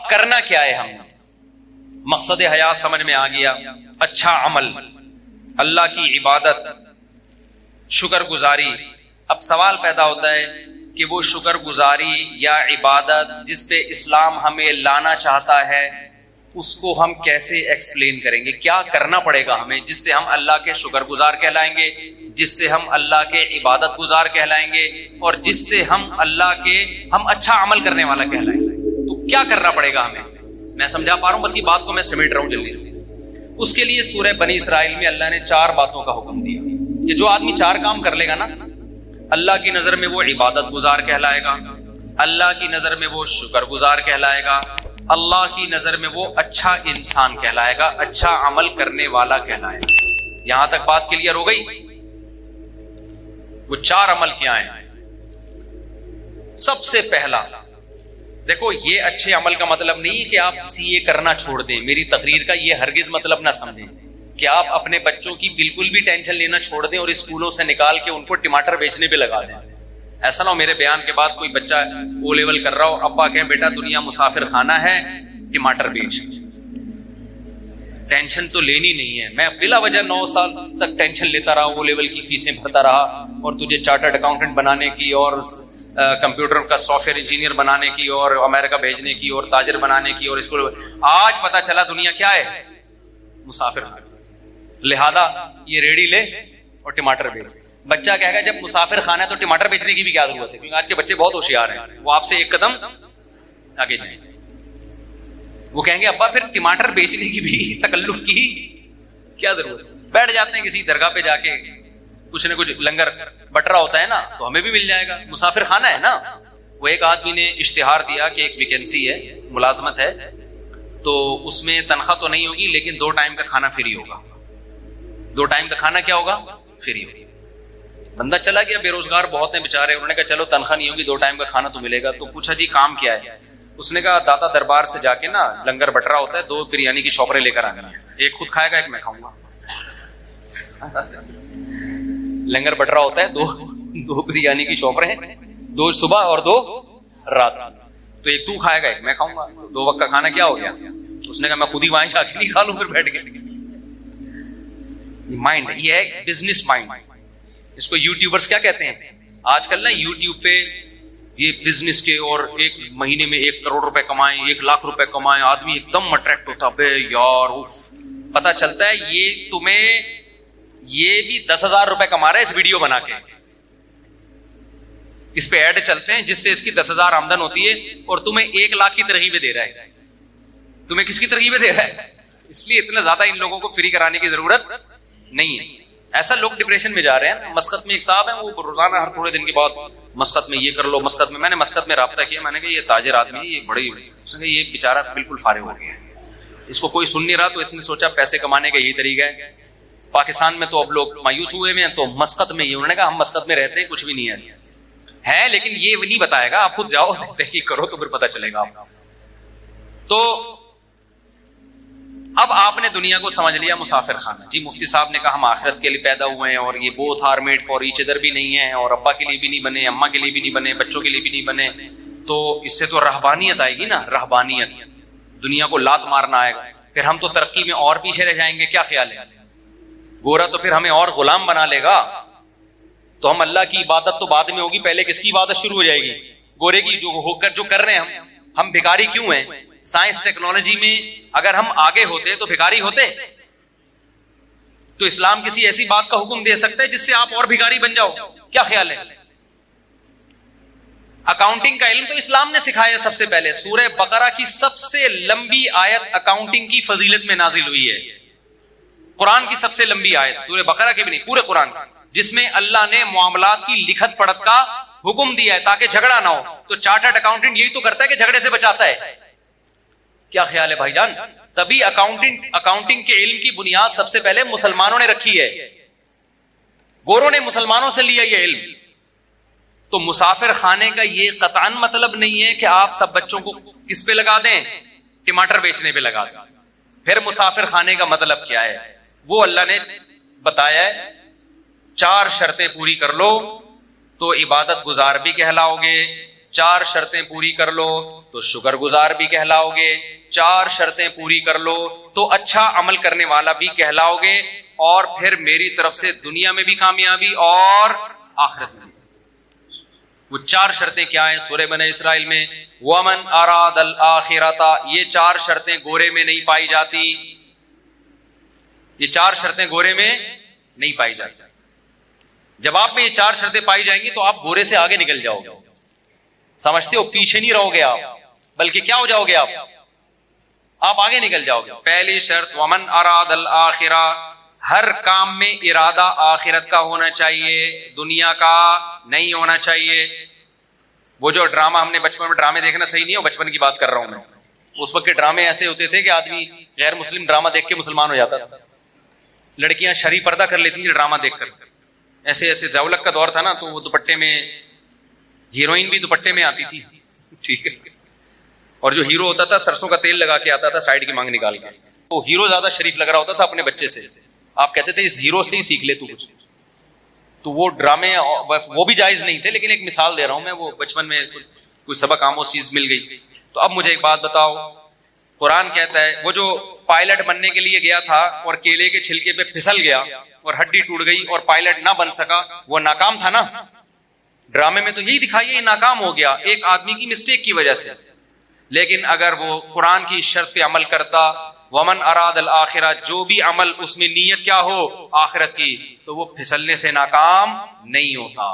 अब करना क्या है? हम मकसद हयात समझ में आ गया, अच्छा अमल, अल्लाह की इबादत, शुक्रगुजारी। अब सवाल पैदा होता है कि वो शुक्रगुजारी या इबादत जिस पे इस्लाम हमें लाना चाहता है उसको हम कैसे एक्सप्लेन करेंगे? क्या करना पड़ेगा हमें जिससे हम अल्लाह के शुक्रगुजार कहलाएंगे, जिससे हम अल्लाह के इबादत गुजार कहलाएंगे और जिससे हम हम अच्छा अमल करने वाला कहलाएंगे? तो क्या करना पड़ेगा हमें? मैं समझा पा रहा हूं? बस ये बात को मैं समेट रहा हूं जल्दी से। उसके लिए सूरह बनी इसराइल में अल्लाह ने 4 बातों का हुक्म दिया कि जो आदमी 4 काम कर लेगा ना, अल्लाह की नजर में वो इबादत गुजार कहलाएगा, अल्लाह की नजर में वो शुक्रगुजार कहलाएगा, अल्लाह की नजर में वो अच्छा इंसान कहलाएगा, अच्छा अमल करने वाला कहलाएगा। यहां तक बात क्लियर हो गई? वो 4 अमल क्या है? सबसे पहला, देखो ये अच्छे अमल का मतलब नहीं है कि आप सीए करना छोड़ दें। मेरी तकरीर का ये हरगिज मतलब ना समझें कि आप अपने बच्चों की बिल्कुल भी टेंशन लेना छोड़ दें और स्कूलों से निकाल के उनको टमाटर बेचने पे लगा दें। ऐसा ना हो मेरे बयान के बाद कोई बच्चा ओ लेवल कर रहा हो, अब्बा कहें बेटा दुनिया मुसाफिर खाना है, टमाटर बेच। टेंशन तो लेनी नहीं है। मैं बिला वजह 9 साल तक टेंशन लेता रहा, ओ लेवल की फीसें भरता रहा और तुझे चार्टर्ड अकाउंटेंट बनाने की और कंप्यूटर का सॉफ्टवेयर इंजीनियर बनाने की और अमेरिका भेजने की और ताजर बनाने की और इसको आज पता चला दुनिया क्या है? मुसाफिर। लिहाजा ये रेडी ले और टमाटर बेच। बच्चा कहेगा जब मुसाफिर खाना है तो टमाटर बेचने की भी क्या जरूरत है? क्योंकि आज के बच्चे बहुत होशियार हैं, वो आपसे एक कदम आगे जाएंगे। वो कहेंगे अब्बा फिर टमाटर बेचने की भी तकल्लुफ की क्या जरूरत है? बैठ जाते हैं किसी दरगाह पे जाके, कुछ न कुछ लंगर बट रहा होता है ना, तो हमें भी मिल जाएगा। मुसाफिर खाना है ना। वो एक आदमी ने इश्तिहार दिया कि एक वैकेंसी है, मुलाजमत है, तो उसमें तनख्वाह तो नहीं होगी लेकिन 2 टाइम का खाना फ्री होगा। 2 टाइम का खाना क्या होगा? फ्री होगा। बंदा चला गया, बेरोजगार बहुत हैं बेचारे। उन्होंने कहा चलो तनख्वाह नहीं होगी, 2 टाइम का खाना तो मिलेगा। तो पूछा जी काम क्या है? उसने कहा दाता दरबार से जाके ना लंगर बट रहा होता है, 2 बिरयानी की शॉपरें लेकर आना है, एक खुद खाएगा एक मैं खाऊंगा। लंगर बट रहा होता है, 2 बिरयानी की शॉपरें, 2 सुबह और 2 रात, तो एक तू खाएगा एक मैं खाऊंगा, 2 वक्त का खाना क्या हो गया? उसने कहा मैं खुद ही वहां जाके नहीं खा लूं फिर बैठ के। माइंड, ये है बिजनेस माइंड। इसको यूट्यूबर्स क्या कहते हैं आजकल ना? यूट्यूब पे ये बिजनेस के और 1 महीने में 1 करोड़ रुपए कमाए, 1 लाख रुपए कमाए, आदमी एकदम अट्रैक्ट होता है। यार उफ, पता चलता है ये भी 10,000 रुपए कमा रहा है इस वीडियो बना के। इस पे ऐड चलते हैं जिससे इसकी 10,000 आमदन होती है और तुम्हें 1 लाख की तरगीबें दे रहा है। तुम्हें किसकी तरगीबें दे रहा है? इसलिए इतना ज्यादा इन लोगों को फ्री कराने की जरूरत नहीं है। ऐसा लोग डिप्रेशन में जा रहे हैं। मस्कत में एक साहब है, वो रोजाना हर थोड़े दिन के बाद मस्कत में ये कर लो, मस्कत में। मैंने मस्कत में राब्ता किया, मैंने कहा ये ताजिर आदमी, ये बड़ी, उसने ये बेचारा बिल्कुल फारिग हो गया, इसको कोई सुन नहीं रहा, तो इसने सोचा पैसे कमाने का यही तरीका है। पाकिस्तान में तो अब लोग मायूस हुए हैं, तो मस्कत में ये, उन्होंने कहा हम मस्कत में रहते हैं, कुछ भी नहीं है ऐसा है, लेकिन ये नहीं बताएगा, आप खुद जाओ तहकीक करो तो फिर पता चलेगा आपको। तो अब आपने दुनिया को समझ लिया मुसाफिर खाना। जी मुफ्ती साहब ने कहा हम आखिरत के लिए पैदा हुए हैं और ये both are made for each other भी नहीं है, और अब्बा के लिए भी नहीं बने, अम्मा के लिए भी नहीं बने, बच्चों के लिए भी नहीं बने, तो इससे तो रहबानियत आएगी ना, रहबानियत, दुनिया को लात मारना आएगा, फिर हम तो तरक्की में और पीछे रह जाएंगे। क्या ख्याल है? गोरा तो फिर हमें और गुलाम बना लेगा, तो हम अल्लाह की इबादत तो बाद में होगी, पहले किसकी इबादत शुरू हो जाएगी? गोरे की, जो होकर जो कर रहे हैं हम भिखारी क्यों हैं? साइंस टेक्नोलॉजी में अगर हम आगे होते तो भिखारी होते? तो इस्लाम किसी ऐसी बात का हुक्म दे सकता है जिससे आप और भिखारी बन जाओ? क्या ख्याल है? अकाउंटिंग का इल्म तो इस्लाम ने सिखाया सबसे पहले। सूरह बकरा की सबसे लंबी आयत अकाउंटिंग की फजीलत में नाजिल हुई है। कुरान की सबसे लंबी आयत, सूरह बकरा की भी नहीं, पूरे कुरान, जिसमें अल्लाह ने मामलात की लिखत पढ़त का हुक्म दिया है ताकि झगड़ा ना हो। तो चार्टर्ड अकाउंटेंट यही तो करता है कि झगड़े से बचाता है। क्या ख्याल है भाईजान? तभी अकाउंटिंग के इल्म की बुनियाद सबसे पहले मुसलमानों ने रखी है, गोरों ने मुसलमानों से लिया यह इल्म। तो मुसाफिर खाने का ये कतान मतलब नहीं है कि आप सब बच्चों को किस पे लगा दें? टमाटर बेचने पे लगा दें। फिर मुसाफिर खाने का मतलब क्या है? वो अल्लाह ने बताया है, 4 शर्तें पूरी कर लो तो इबादत गुजार भी कहलाओगे, 4 शर्तें पूरी कर लो तो शुक्रगुजार भी कहलाओगे, 4 शर्तें पूरी कर लो तो अच्छा अमल करने वाला भी कहलाओगे, और फिर मेरी तरफ से दुनिया में भी कामयाबी और आखिरत में। वो 4 शर्तें क्या हैं? सूरह बने इसराइल में वमन अरादल आखिरता, ये 4 शर्तें गोरे में नहीं पाई जाती, ये 4 शर्तें गोरे में नहीं पाई जाती। जब आप में ये 4 शर्तें पाई जाएंगी तो आप गोरे से आगे निकल जाओगे, समझते हो? पीछे नहीं रहोगे आप, बल्कि क्या हो जाओगे आप आगे निकल जाओगे। पहली शर्त वमन अरादल आखिरा, हर काम में इरादा आखिरत का होना चाहिए, दुनिया का नहीं होना चाहिए। वो जो ड्रामा हमने बचपन में, ड्रामे देखना सही नहीं है, बचपन की बात कर रहा हूं मैं। उस वक्त के ड्रामे ऐसे होते थे कि आदमी गैर मुस्लिम ड्रामा देख के मुसलमान हो जाता था। लड़कियां शरी पर्दा कर लेती थी ड्रामा देखकर। ऐसे ऐसे जवलक का दौर था ना, तो वो दुपट्टे में, हीरोइन भी दुपट्टे में आती थी, ठीक है, और जो हीरो होता था सरसों का तेल लगा के आता था साइड की मांग निकाल के। तो हीरो ज्यादा शरीफ लग रहा होता था अपने बच्चे से, आप कहते थे इस हीरो से ही सीख ले तू कुछ। तो वो ड्रामे वो भी जायज नहीं थे, लेकिन एक मिसाल दे रहा हूं मैं, वो बचपन में कोई सबक आमोज चीज मिल गई। तो अब मुझे एक बात बताओ, कुरान कहता है वो जो पायलट बनने के लिए गया था और केले के छिलके पे फिसल गया और हड्डी टूट गई और पायलट ना बन सका, वो नाकाम था ना? ड्रामे में तो यही दिखाई है, नाकाम हो गया एक आदमी की मिस्टेक की वजह से। लेकिन अगर वो कुरान की शर्त पे अमल करता, वमन अरादल आखिरा, जो भी अमल उसमें नीयत क्या हो आखिरत की, तो वो फिसलने से नाकाम नहीं होता।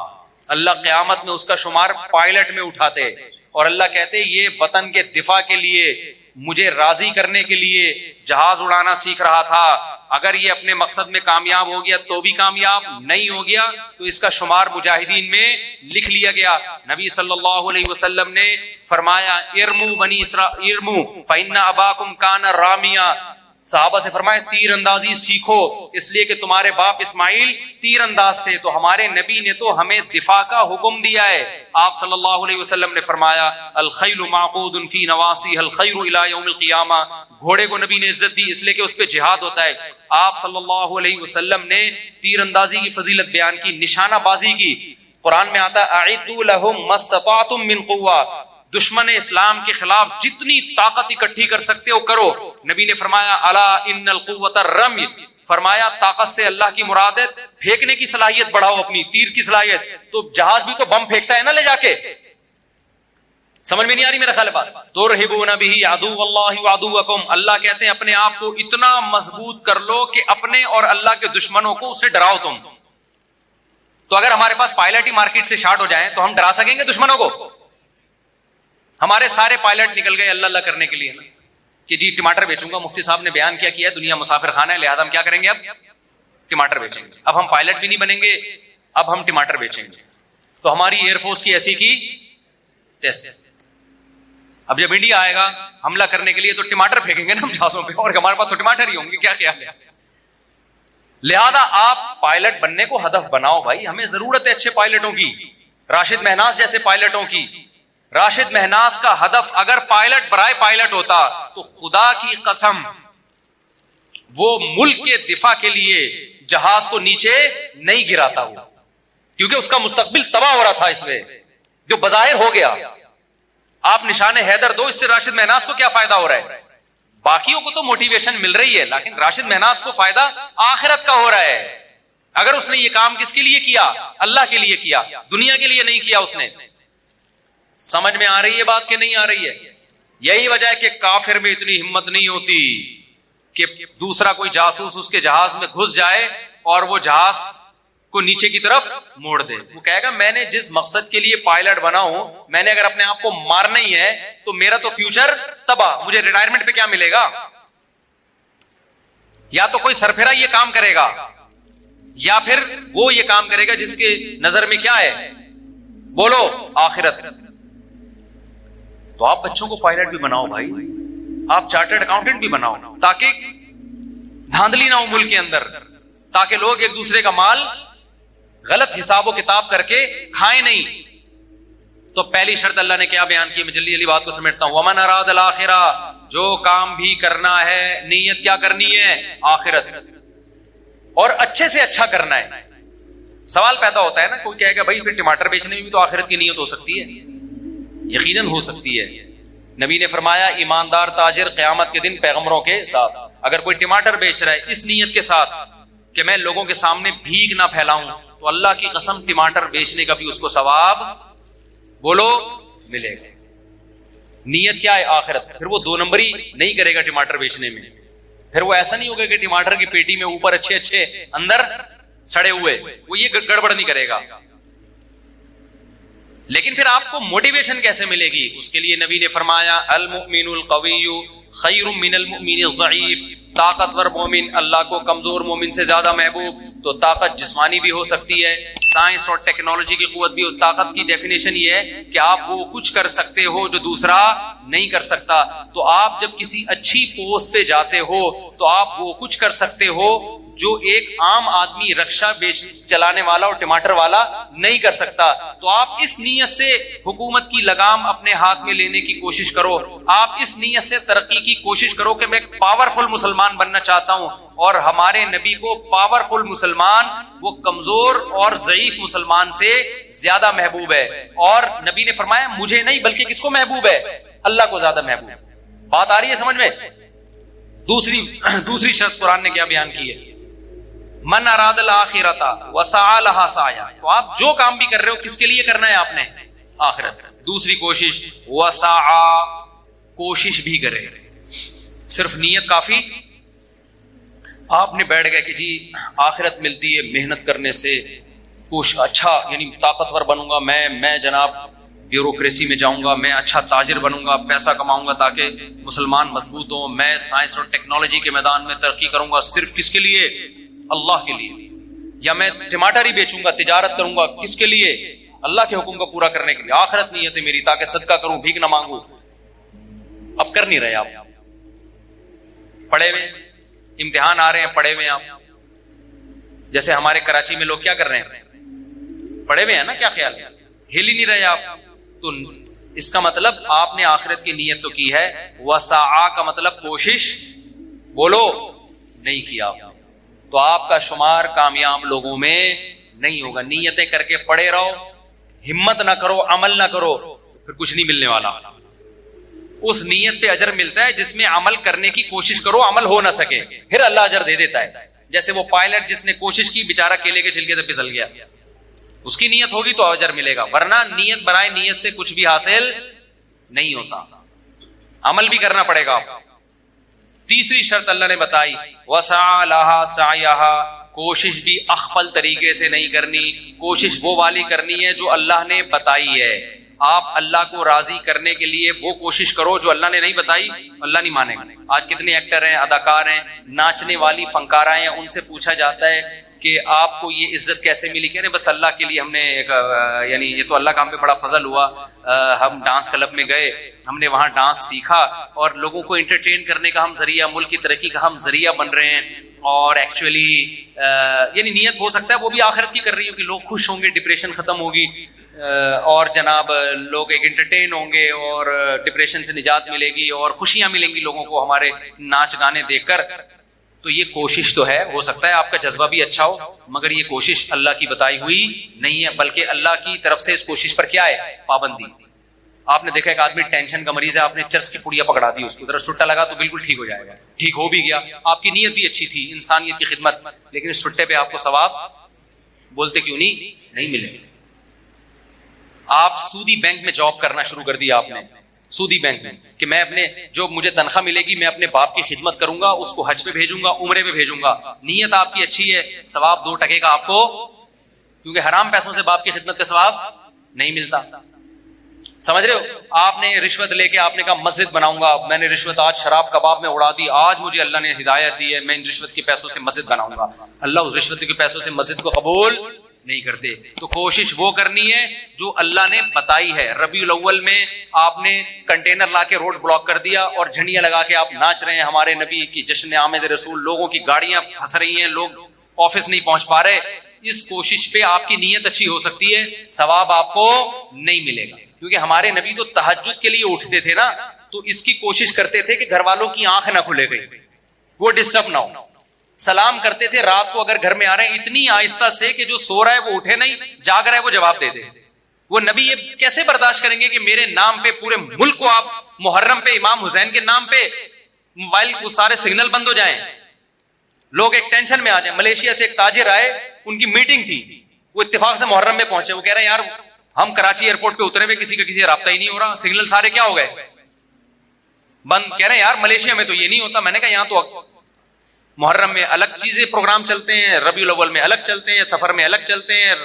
अल्लाह क़यामत में उसका शुमार पायलट में उठाते, और अल्लाह कहते ये वतन के दिफा के लिए, मुझे राजी करने के लिए जहाज उड़ाना सीख रहा था, अगर ये अपने मकसद में कामयाब हो गया तो भी कामयाब, नहीं हो गया तो इसका शुमार मुजाहिदीन में लिख लिया गया। नबी सल्लल्लाहु अलैहि वसल्लम ने फरमाया इरमू बनी इरमू फइन्ना अबाकुम काना रामिया, साहबा से फरमाया तीर अंदाजी सीखो, इसलिए कि तुम्हारे बाप इस्माइल तीर अंदाज थे। तो हमारे नबी ने तो हमें दिफा का हुक्म दिया है। आप सल्लल्लाहु अलैहि वसल्लम ने फरमाया अल खैलु माक़ूदुन फी नवासी अल खैरु इला यौमिल क़ियामा, घोड़े को नबी ने इज्जत दी इसलिए कि उस पे जिहाद होता है। आप सल्लल्लाहु अलैहि वसल्लम ने तीर अंदाजी की फजीलत बयान की, निशानाबाजी की। कुरान में आता है अइद्दू लहुम मस्ततातुम मिन कुव्वा, दुश्मन इस्लाम के खिलाफ जितनी ताकत इकट्ठी कर सकते हो करो। नबी ने फरमाया अला इन्नल कुव्वतर रम्य, फरमाया ताकत से अल्लाह की मुराद है फेंकने की सलाहियत बढ़ाओ, अपनी तीर की सलाहियत। तो जहाज भी तो बम फेंकता है ना ले जाके, समझ में नहीं आ रही मेरा ख्याल बात? तुरहिबूना बिही अदुव्वल्लाहि व अदुव्वकुम, अल्लाह कहते हैं अपने आप को इतना मजबूत कर लो कि अपने और अल्लाह के दुश्मनों को उससे डराओ तुम। तो अगर हमारे पास पायलट ही मार्केट से शार्ट हो जाए तो हम डरा सकेंगे दुश्मनों को? हमारे सारे पायलट निकल गए अल्लाह अल्लाह करने के लिए ना, कि जी टमाटर बेचूंगा, मुफ्ती साहब ने बयान किया है दुनिया मुसाफिर खाना है, लिहाजा हम क्या करेंगे, अब टमाटर बेचेंगे। अब हम पायलट भी नहीं बनेंगे, अब हम टमाटर बेचेंगे। तो हमारी एयरफोर्स की ऐसी की तैसी। अब जब इंडिया आएगा हमला करने के लिए तो टमाटर फेंकेंगे ना हम जहाजों पे, और हमारे पास तो टमाटर ही होंगे, क्या ख्याल है? लिहाजा आप पायलट बनने को हदफ बनाओ भाई, हमें जरूरत है अच्छे पायलटों की, राशिद महनाज जैसे पायलटों की। राशिद महनाज का हदफ अगर पायलट बराए पायलट होता तो खुदा की कसम वो मुल्क के दिफा के लिए जहाज को नीचे नहीं गिराता वो, क्योंकि उसका मुस्तकबिल तबाह हो रहा था इसमें, जो बजाहिर हो गया। आप निशाने हैदर दो, इससे राशिद महनाज को क्या फायदा हो रहा है? बाकियों को तो मोटिवेशन मिल रही है, लेकिन राशिद महनाज को फायदा आखिरत का हो रहा है। अगर उसने ये काम किसके लिए किया? अल्लाह के लिए किया, दुनिया के लिए नहीं किया उसने। समझ में आ रही है बात कि नहीं आ रही है? यही वजह है कि काफिर में इतनी हिम्मत नहीं होती कि दूसरा कोई जासूस उसके जहाज में घुस जाए और वो जहाज को नीचे की तरफ मोड़ दे। वो कहेगा मैंने जिस मकसद के लिए पायलट बना हूं, मैंने अगर अपने आप को मारना ही है तो मेरा तो फ्यूचर तबाह, मुझे रिटायरमेंट पे क्या मिलेगा? या तो कोई सरफिरा ये काम करेगा, या फिर वो ये काम करेगा जिसके नजर में क्या है, बोलो, आखिरत। तो आप बच्चों को पायलट भी बनाओ भाई, आप चार्टर्ड अकाउंटेंट भी बनाओ, ताकि धांधली ना हो मुल्क के अंदर, ताकि लोग एक दूसरे का माल गलत हिसाबो किताब करके खाए नहीं। तो पहली शर्त अल्लाह ने क्या बयान की? मैं जल्दी जल्दी बात को समेटता हूं। वमन अरादल आखिरा, जो काम भी करना है नीयत क्या करनी है? आखिरत, और अच्छे से अच्छा करना है। सवाल पैदा होता है ना, कोई कहेगा भाई फिर टमाटर बेचने में भी तो आखिरत की नीयत हो सकती है। यकीनन हो सकती है। नबी ने फरमाया ईमानदार ताजिर क़यामत के दिन पैगंबरों के साथ, अगर कोई टमाटर बेच रहा है इस नीयत के साथ कि मैं लोगों के सामने भीख ना फैलाऊं, तो अल्लाह की कसम टमाटर बेचने का भी उसको सवाब बोलो मिलेगा। नीयत क्या है? आखिरत। फिर वो दो नंबरी नहीं करेगा टमाटर बेचने में। फिर वो ऐसा नहीं होगा कि टमाटर की पेटी में ऊपर अच्छे अच्छे अंदर सड़े हुए, वो ये गड़बड़ नहीं करेगा। लेकिन फिर आपको मोटिवेशन कैसे मिलेगी? उसके लिए नबी ने फरमाया अल मुमिनुल कविय्यु खैरुम मिनल मुमिनिल ज़ईफ, ताकतवर मोमिन अल्लाह को कमजोर मोमिन से ज्यादा महबूब। तो ताकत जिस्मानी भी हो सकती है, साइंस और टेक्नोलॉजी की कुव्वत भी हो। ताकत की डेफिनेशन ये है कि आप वो कुछ कर सकते हो जो दूसरा नहीं कर सकता। तो आप जब किसी अच्छी पोस्ट पे जाते हो तो आप वो कुछ कर सकते हो जो एक आम आदमी रक्षा बेच चलाने वाला और टमाटर वाला नहीं कर सकता। तो आप इस नीयत से हुकूमत की लगाम अपने हाथ में लेने की कोशिश करो। आप इस नीयत से तरक्की की कोशिश करो कि मैं पावरफुल मुसलमान बनना चाहता हूं। और हमारे नबी को पावरफुल मुसलमान वो कमजोर और ज़ईफ मुसलमान से ज्यादा महबूब है। और नबी ने फरमाया मुझे नहीं बल्कि किसको महबूब है? अल्लाह को ज्यादा महबूब। बात आ रही है समझ में? दूसरी शर्त कुरान ने क्या बयान की है? मन अरादल आखिरता वसआ लहा साया। तो आप जो काम भी कर रहे हो किसके लिए करना है? आपने आखिरत। दूसरी कोशिश वसआ, कोशिश भी करे। सिर्फ नीयत काफी? आपने बैठ गए कि जी आखिरत मिलती है मेहनत करने से, कुछ अच्छा यानी ताकतवर बनूंगा मैं जनाब ब्यूरोक्रेसी में जाऊंगा, मैं अच्छा ताजिर बनूंगा, पैसा कमाऊंगा ताकि मुसलमान मजबूत हो, मैं साइंस और टेक्नोलॉजी के मैदान में तरक्की करूंगा। सिर्फ किसके लिए? अल्लाह के लिए। या मैं टमाटर ही बेचूंगा, तिजारत करूंगा, किसके लिए? अल्लाह के हुक्म को पूरा करने के लिए। आखिरत नीयत है मेरी ताकि सदका करूं, भीख ना मांगू। अब कर नहीं रहे आप, पढ़े हुए, इम्तिहान आ रहे हैं, पढ़े हुए आप। जैसे हमारे कराची में लोग क्या कर रहे हैं? पढ़े हुए हैं ना, क्या ख्याल है? हिल ही नहीं रहे आप। तो इसका मतलब आपने आखिरत की नीयत तो की है, वसा का मतलब कोशिश बोलो नहीं किया, तो आपका शुमार कामयाब लोगों में नहीं होगा। नीयतें करके पड़े रहो, हिम्मत ना करो, अमल ना करो, फिर कुछ नहीं मिलने वाला। उस नीयत पे अजर मिलता है जिसमें अमल करने की कोशिश करो, अमल हो ना सके, फिर अल्लाह अजर दे देता है। जैसे वो पायलट जिसने कोशिश की, बेचारा केले के छिलके से फिसल गया, उसकी नीयत होगी तो अजर मिलेगा, वरना नीयत बराए नीयत से कुछ भी हासिल नहीं होता। अमल भी करना पड़ेगा। तीसरी शर्त अल्लाह ने बताई वसा लहा सायहा, कोशिश भी अखफल तरीके से नहीं करनी, कोशिश वो वाली करनी है जो अल्लाह ने बताई है। आप अल्लाह को राजी करने के लिए वो कोशिश करो जो अल्लाह ने नहीं बताई, अल्लाह नहीं मानेगा। आज कितने एक्टर हैं, अदाकार हैं, नाचने वाली फंकाराएं हैं, उनसे पूछा जाता है कि आपको ये इज्जत कैसे मिली? कह रहे बस अल्लाह के लिए हमने यानी ये तो अल्लाह का हम पे बड़ा फजल हुआ। हम डांस क्लब में गए, हमने वहां डांस सीखा और लोगों को एंटरटेन करने का हम जरिया, मुल्क की तरक्की का हम जरिया बन रहे हैं। और एक्चुअली यानी नीयत हो सकता है वो भी आखिरत की कर रही हो कि लोग खुश होंगे, डिप्रेशन खत्म होगी और जनाब लोग एक एंटरटेन होंगे और डिप्रेशन से निजात मिलेगी और खुशियां मिलेंगी लोगों को हमारे नाच गाने देखकर। तो ये कोशिश तो है, हो सकता है आपका जज्बा भी अच्छा हो, मगर ये कोशिश अल्लाह की बताई हुई नहीं है, बल्कि अल्लाह की तरफ से इस कोशिश पर क्या है? पाबंदी। आपने देखा एक आदमी टेंशन का मरीज है, आपने चर्च की पुड़िया पकड़ा दी, उसको जरा सुट्टा लगा तो बिल्कुल ठीक हो जाएगा। ठीक हो भी गया, आपकी नीयत भी अच्छी थी, इंसानियत की खिदमत, लेकिन इस सुट्टे पे आपको सवाब बोलते क्यों नहीं मिलेगा। आप सूदी बैंक में जॉब करना शुरू कर दिया आपने, सूदी बैंक में, कि मैं अपने जो मुझे तनख्वाह मिलेगी मैं अपने बाप की खिदमत करूंगा, उसको हज पे भेजूंगा, उम्रे पे भेजूंगा। नीयत आपकी अच्छी है, सवाब 2 टके का आपको, क्योंकि हराम पैसों से बाप की खिदमत का सवाब नहीं मिलता। समझ रहे हो? आपने रिश्वत लेके आपने कहा मस्जिद बनाऊंगा, मैंने रिश्वत आज शराब कबाब में उड़ा दी, आज मुझे अल्लाह ने हिदायत दी है, मैं इन रिश्वत के पैसों से मस्जिद बनाऊंगा। अल्लाह उस रिश्वत के पैसों से मस्जिद को कबूल नहीं करते। तो कोशिश वो करनी है जो अल्लाह ने बताई है। रबीउल अव्वल में आपने कंटेनर लाके रोड ब्लॉक कर दिया और झंडियां लगा के आप नाच रहे हैं हमारे नबी की जश्न आमद रसूल, लोगों की गाड़ियां फंस रही हैं, लोग ऑफिस नहीं पहुंच पा रहे। इस कोशिश पे आपकी नीयत अच्छी हो सकती है, सवाब आपको नहीं मिलेगा, क्योंकि हमारे नबी तो तहज्जुद के लिए उठते थे ना, तो इसकी कोशिश करते थे कि घर वालों की आंख ना खुले गई, वो डिस्टर्ब ना हो। सलाम करते थे रात को अगर घर में आ रहे हैं इतनी आहिस्ता से कि जो सो रहा है वो उठे नहीं, जाग रहा है वो जवाब दे दे। वो नबी ये कैसे बर्दाश्त करेंगे कि मेरे नाम पे पूरे मुल्क को आप मुहर्रम पे इमाम हुसैन के नाम पे मोबाइल को सारे सिग्नल बंद हो जाएं, लोग एक टेंशन में आ जाए। मलेशिया से एक ताजिर आए, उनकी मीटिंग थी, वो इत्तेफाक से मुहर्रम में पहुंचे। वो कह रहे हैं यार हम कराची एयरपोर्ट पे उतरे हुए, किसी का किसी राब्ता ही नहीं हो रहा, सिग्नल सारे क्या हो गए, बंद। कह रहे हैं यार मलेशिया में तो ये नहीं होता। मैंने कहा यहां तो मुहर्रम में अलग चीजें प्रोग्राम चलते हैं, रबीउल अव्वल में अलग चलते हैं, सफर में अलग चलते हैं,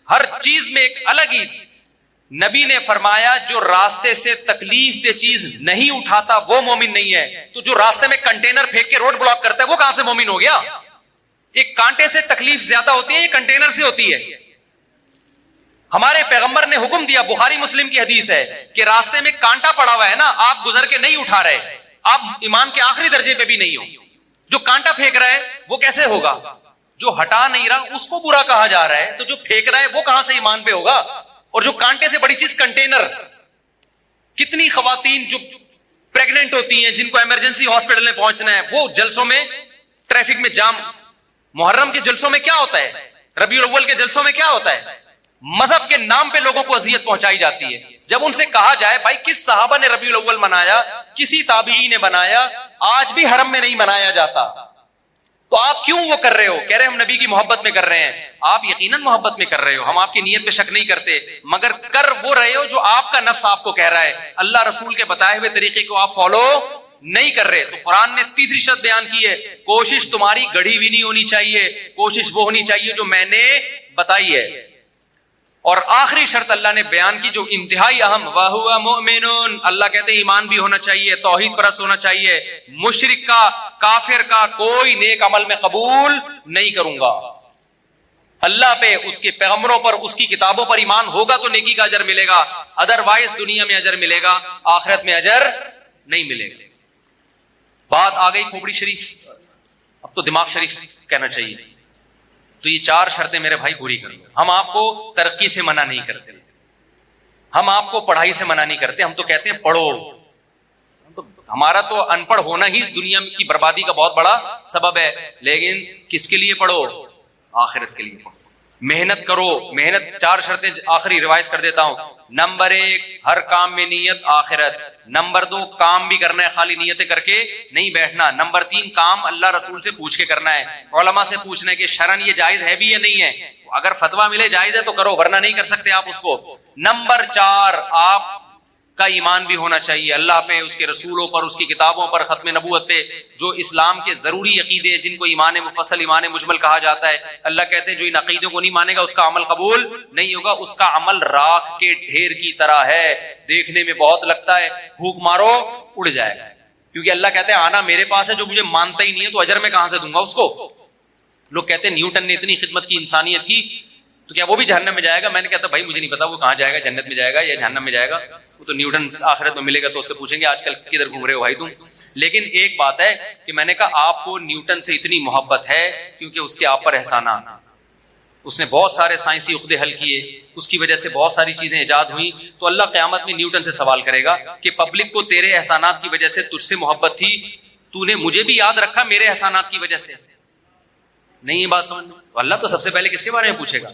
हर चीज में एक अलग ही। नबी ने फरमाया जो रास्ते से तकलीफ दे चीज नहीं उठाता वो मोमिन नहीं है। तो जो रास्ते में कंटेनर फेंक के रोड ब्लॉक करता है वो कहां से मोमिन हो गया? एक कांटे से तकलीफ ज्यादा होती है, ये कंटेनर से होती है। हमारे पैगंबर ने हुक्म दिया, बुखारी मुस्लिम की हदीस है कि रास्ते में कांटा पड़ा हुआ है ना, आप गुजर के नहीं उठा रहे, आप ईमान के आखिरी दर्जे पे भी नहीं हो। जो कांटा फेंक रहा है वो कैसे होगा? जो हटा नहीं रहा उसको बुरा कहा जा रहा है, तो जो फेंक रहा है वो कहां से ईमान पे होगा? और जो कांटे से बड़ी चीज कंटेनर, कितनी खवातीन जो प्रेग्नेंट होती हैं, जिनको इमरजेंसी हॉस्पिटल में पहुंचना है, वो जलसों में ट्रैफिक में जाम। मुहर्रम के जलसों में क्या होता है, रबीउल अव्वल के जलसों में क्या होता है? मजहब के नाम पे लोगों को अजियत पहुंचाई जाती है। जब उनसे कहा जाए भाई किस सहाबा ने रबीउल अव्वल मनाया, किसी ताबीई ने बनाया, आज भी हरम में नहीं मनाया जाता, तो आप क्यों वो कर रहे हो? कह रहे हम नबी की मोहब्बत में कर रहे हैं। आप यकीनन मोहब्बत में कर रहे हो, हम आपकी नीयत पे शक नहीं करते, मगर कर वो रहे हो जो आपका नफ्स आपको कह रहा है। अल्लाह रसूल के बताए हुए तरीके को आप फॉलो नहीं कर रहे। तो कुरान ने तीसरी शर्त बयान की है, कोशिश तुम्हारी गढ़ी हुई नहीं होनी चाहिए, कोशिश वो होनी चाहिए जो मैंने बताई है। और आखिरी शर्त अल्लाह ने बयान की जो इंतहाई अहम, वहुवा मुमिनुन, अल्लाह कहते हैं ईमान भी होना चाहिए, तौहीद परस्त होना चाहिए। मुशरिक का, काफिर का कोई नेक अमल में कबूल नहीं करूंगा। अल्लाह पे, उसके पैगंबरों पर, उसकी किताबों पर ईमान होगा तो नेकी का अजर मिलेगा, अदरवाइज दुनिया में अजर मिलेगा, आखिरत में अजर नहीं मिलेगा। बात आ गई खोपड़ी शरीफ, अब तो दिमाग शरीफ कहना चाहिए। तो ये चार शर्तें मेरे भाई पूरी करो। हम आपको तरक्की से मना नहीं करते, हम आपको पढ़ाई से मना नहीं करते, हम तो कहते हैं पढ़ो। तो हमारा तो अनपढ़ होना ही दुनिया की बर्बादी का बहुत बड़ा सबब है। लेकिन किसके लिए पढ़ो? आखिरत के लिए पढ़ो, मेहनत करो। मेहनत, चार शर्तें आखिरी रिवाइज कर देता हूं। नंबर 1, हर काम में नियत आखिरत। नंबर 2, काम भी करना है, खाली नियतें करके नहीं बैठना। नंबर 3, काम अल्लाह रसूल से पूछ के करना है, उलमा से पूछना है कि शरन ये जायज है भी या नहीं है। अगर फतवा मिले जायज है तो करो, वरना नहीं कर सकते आप उसको। नंबर 4, आप का ईमान भी होना चाहिए अल्लाह पे, उसके रसूलों पर, उसकी किताबों पर, खत्म नबूवत पे, जो इस्लाम के जरूरी अकीदे जिनको ईमान मुफस्सल, ईमान मुजमल कहा जाता है। अल्लाह कहते हैं जो इन अकीदों को नहीं मानेगा उसका अमल कबूल नहीं होगा, उसका अमल राख के ढेर की तरह है, देखने में बहुत लगता है, फूंक मारो उड़ जाएगा। क्योंकि अल्लाह कहते हैं आना मेरे पास है, जो मुझे मानता ही नहीं है तो अजर में कहां से दूंगा उसको। लोग कहते हैं न्यूटन ने इतनी खिदमत की इंसानियत की, तो क्या वो भी जहन्नम में जाएगा? मैंने कहता भाई मुझे नहीं पता वो कहां जाएगा, जन्नत में जाएगा या जहन्नम में जाएगा, वो तो न्यूटन आखिरत में मिलेगा तो उससे पूछेंगे आजकल किधर घूम रहे हो भाई तुम। लेकिन एक बात है कि मैंने कहा आपको न्यूटन से इतनी मोहब्बत है क्योंकि उसके आप पर एहसानात, उसने बहुत सारे साइंसी उख्दे हल किए, उसकी वजह से बहुत सारी चीजें इजाद हुई। तो अल्लाह क़यामत में न्यूटन से सवाल करेगा कि पब्लिक को तेरे एहसानात की वजह से तुझसे मोहब्बत थी, तूने मुझे भी याद रखा मेरे एहसानात की वजह से? नहीं है बात समझ। तो अल्लाह तो सबसे पहले किसके बारे में पूछेगा?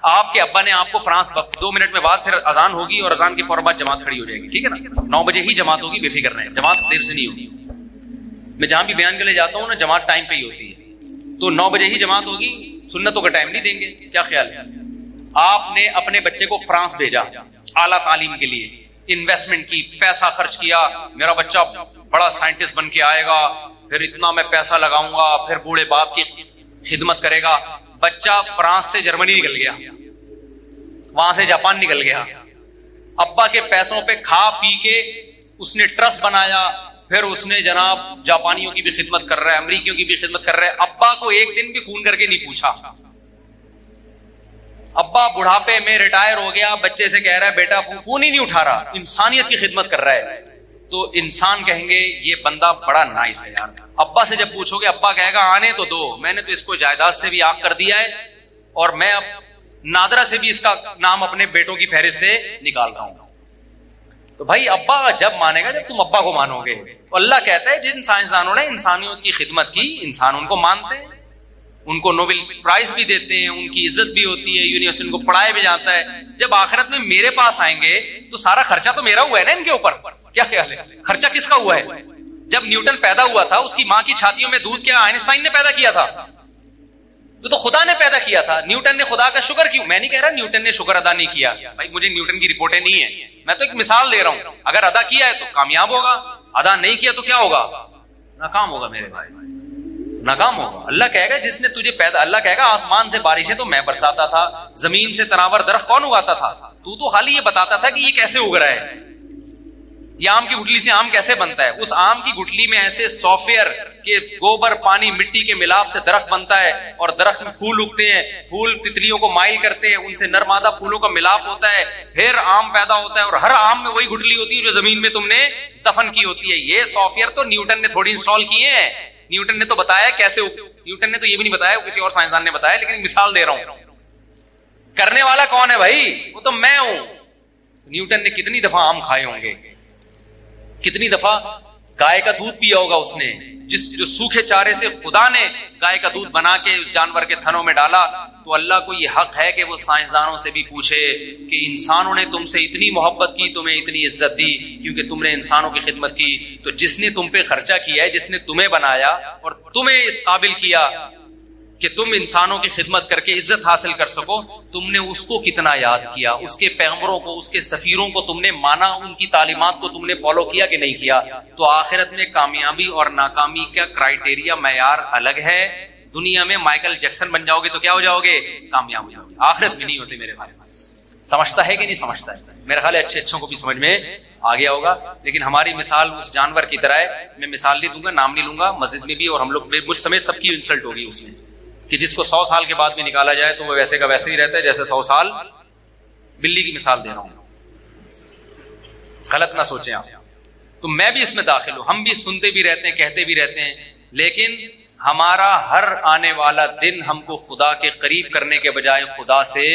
आपके अब्बा ने आपको फ्रांस 2 मिनट में बाद फिर अजान होगी और अजान के फौरन बाद जमात खड़ी हो जाएगी, ठीक है ना? 9 बजे ही जमात होगी, बेफिक्र रहें, जमात देर से नहीं होगी। मैं जहां भी बयान के लिए जाता हूँ ना, जमात टाइम पे ही होती है, तो 9 बजे ही जमात होगी, सुन्नतों का टाइम नहीं देंगे। क्या ख्याल है? आपने अपने बच्चे को फ्रांस भेजा आला तालीम के लिए, इन्वेस्टमेंट की, पैसा खर्च किया, मेरा बच्चा बड़ा साइंटिस्ट बन के आएगा, फिर इतना मैं पैसा लगाऊंगा, फिर बूढ़े बाप की खिदमत करेगा। बच्चा फ्रांस से जर्मनी निकल गया, वहां से जापान निकल गया, अब्बा के पैसों पे खा पी के उसने ट्रस्ट बनाया, फिर उसने जनाब जापानियों की भी खिदमत कर रहा है, अमरीकियों की भी खिदमत कर रहा है। अब्बा को एक दिन भी फोन करके नहीं पूछा। अब्बा बुढ़ापे में रिटायर हो गया, बच्चे से कह रहा है बेटा, फोन ही नहीं उठा रहा, इंसानियत की खिदमत कर रहा है। तो इंसान कहेंगे ये बंदा बड़ा नाइस है यार। अब्बा से जब पूछोगे, अब्बा कहेगा आने तो दो, मैंने तो इसको जायदाद से भी आग कर दिया है और मैं अब नादरा से भी इसका नाम अपने बेटों की फहरिस्त से निकाल रहा हूं। तो भाई अब्बा जब मानेगा जब तुम अब्बा को मानोगे। तो अल्लाह कहता है जिन साइंसदानों ने इंसानियत की खिदमत की, इंसान उनको मानते हैं, उनको नोबेल प्राइज भी देते हैं, उनकी इज्जत भी होती है, यूनिवर्सिटी उनको पढ़ाया भी जाता है। जब आखिरत में मेरे पास आएंगे तो सारा खर्चा तो मेरा हुआ है ना इनके ऊपर। क्या ख्याल है, खर्चा किसका हुआ है? जब न्यूटन पैदा हुआ था उसकी मां की छातियों में दूध क्या आइंस्टाइन ने पैदा किया था? तो खुदा ने पैदा किया था। न्यूटन ने खुदा का शुक्र क्यों? मैं नहीं कह रहा न्यूटन ने शुक्र अदा नहीं किया भाई, मुझे न्यूटन की रिपोर्टें नहीं है, मैं तो एक मिसाल दे रहा हूं। अगर अदा किया है तो कामयाब होगा, अदा नहीं किया तो क्या होगा? नाकाम होगा मेरे भाई, नाकाम होगा। अल्लाह कहेगा जिसने तुझे पैदा, अल्लाह कहेगा आसमान से बारिशें तो मैं बरसाता था, जमीन से तनावर दरख्त कौन उगाता था? तू तो खाली ये बताता था कि ये कैसे उग रहा है, ये आम की गुठली से आम कैसे बनता है। उस आम की गुठली में ऐसे सॉफ्टवेयर के गोबर पानी मिट्टी के मिलाप से दरख्त बनता है, और दरख्त में फूल उगते हैं, फूल तितलियों को माइल करते हैं, उनसे नरमादा फूलों का मिलाप होता है, फिर आम पैदा होता है, और हर आम में वही गुठली होती है जो जमीन में तुमने दफन की होती है। ये सॉफ्टवेयर तो न्यूटन ने थोड़ी इंस्टॉल किए हैं, न्यूटन ने तो बताया कैसे, न्यूटन ने तो ये भी नहीं बताया, किसी और साइंसदान ने बताया, लेकिन मिसाल दे रहा हूं। करने वाला कौन है भाई? वो तो मैं हूं। न्यूटन ने कितनी दफा आम खाए होंगे, कितनी दफा गाय का दूध पिया होगा उसने, जो सूखे चारे से खुदा ने गाय का दूध बना के उस जानवर के थनों में डाला। तो अल्लाह को यह हक है कि वो साइंसदानों से भी पूछे कि इंसानों ने तुमसे इतनी मोहब्बत की, तुम्हें इतनी इज्जत दी क्योंकि तुमने इंसानों की खिदमत की। तो जिसने तुम पे खर्चा किया है, जिसने तुम्हें बनाया और तुम्हें इस काबिल किया कि तुम इंसानों की खिदमत करके इज्जत हासिल कर सको, तुमने उसको कितना याद किया, उसके पैगंबरों को, उसके सफीरों को तुमने माना, उनकी तालीमात को तुमने फॉलो किया कि नहीं किया। तो आखिरत में कामयाबी और नाकामी का क्राइटेरिया मैयार अलग है। दुनिया में माइकल जैक्सन बन जाओगे तो क्या हो जाओगे? कामयाब हो जाओगे। आखिरत में नहीं होते मेरे भाई। समझता है कि नहीं समझता है? मेरा ख्याल है अच्छे अच्छों को भी समझ में आ गया होगा। लेकिन हमारी मिसाल उस जानवर की तरह है। मैं मिसाल नहीं दूंगा, नाम नहीं लूंगा, मस्जिद में भी और हम लोग मुझ समेत सबकी इंसल्ट होगी उसमें, कि जिसको 100 साल के बाद भी निकाला जाए तो वो वैसे का वैसे ही रहता है जैसे 100 साल। बिल्ली की मिसाल दे रहा हूं, गलत ना सोचें आप। तो मैं भी इसमें दाखिल हूं, हम भी सुनते भी रहते हैं, कहते भी रहते हैं, लेकिन हमारा हर आने वाला दिन हमको खुदा के करीब करने के बजाय खुदा से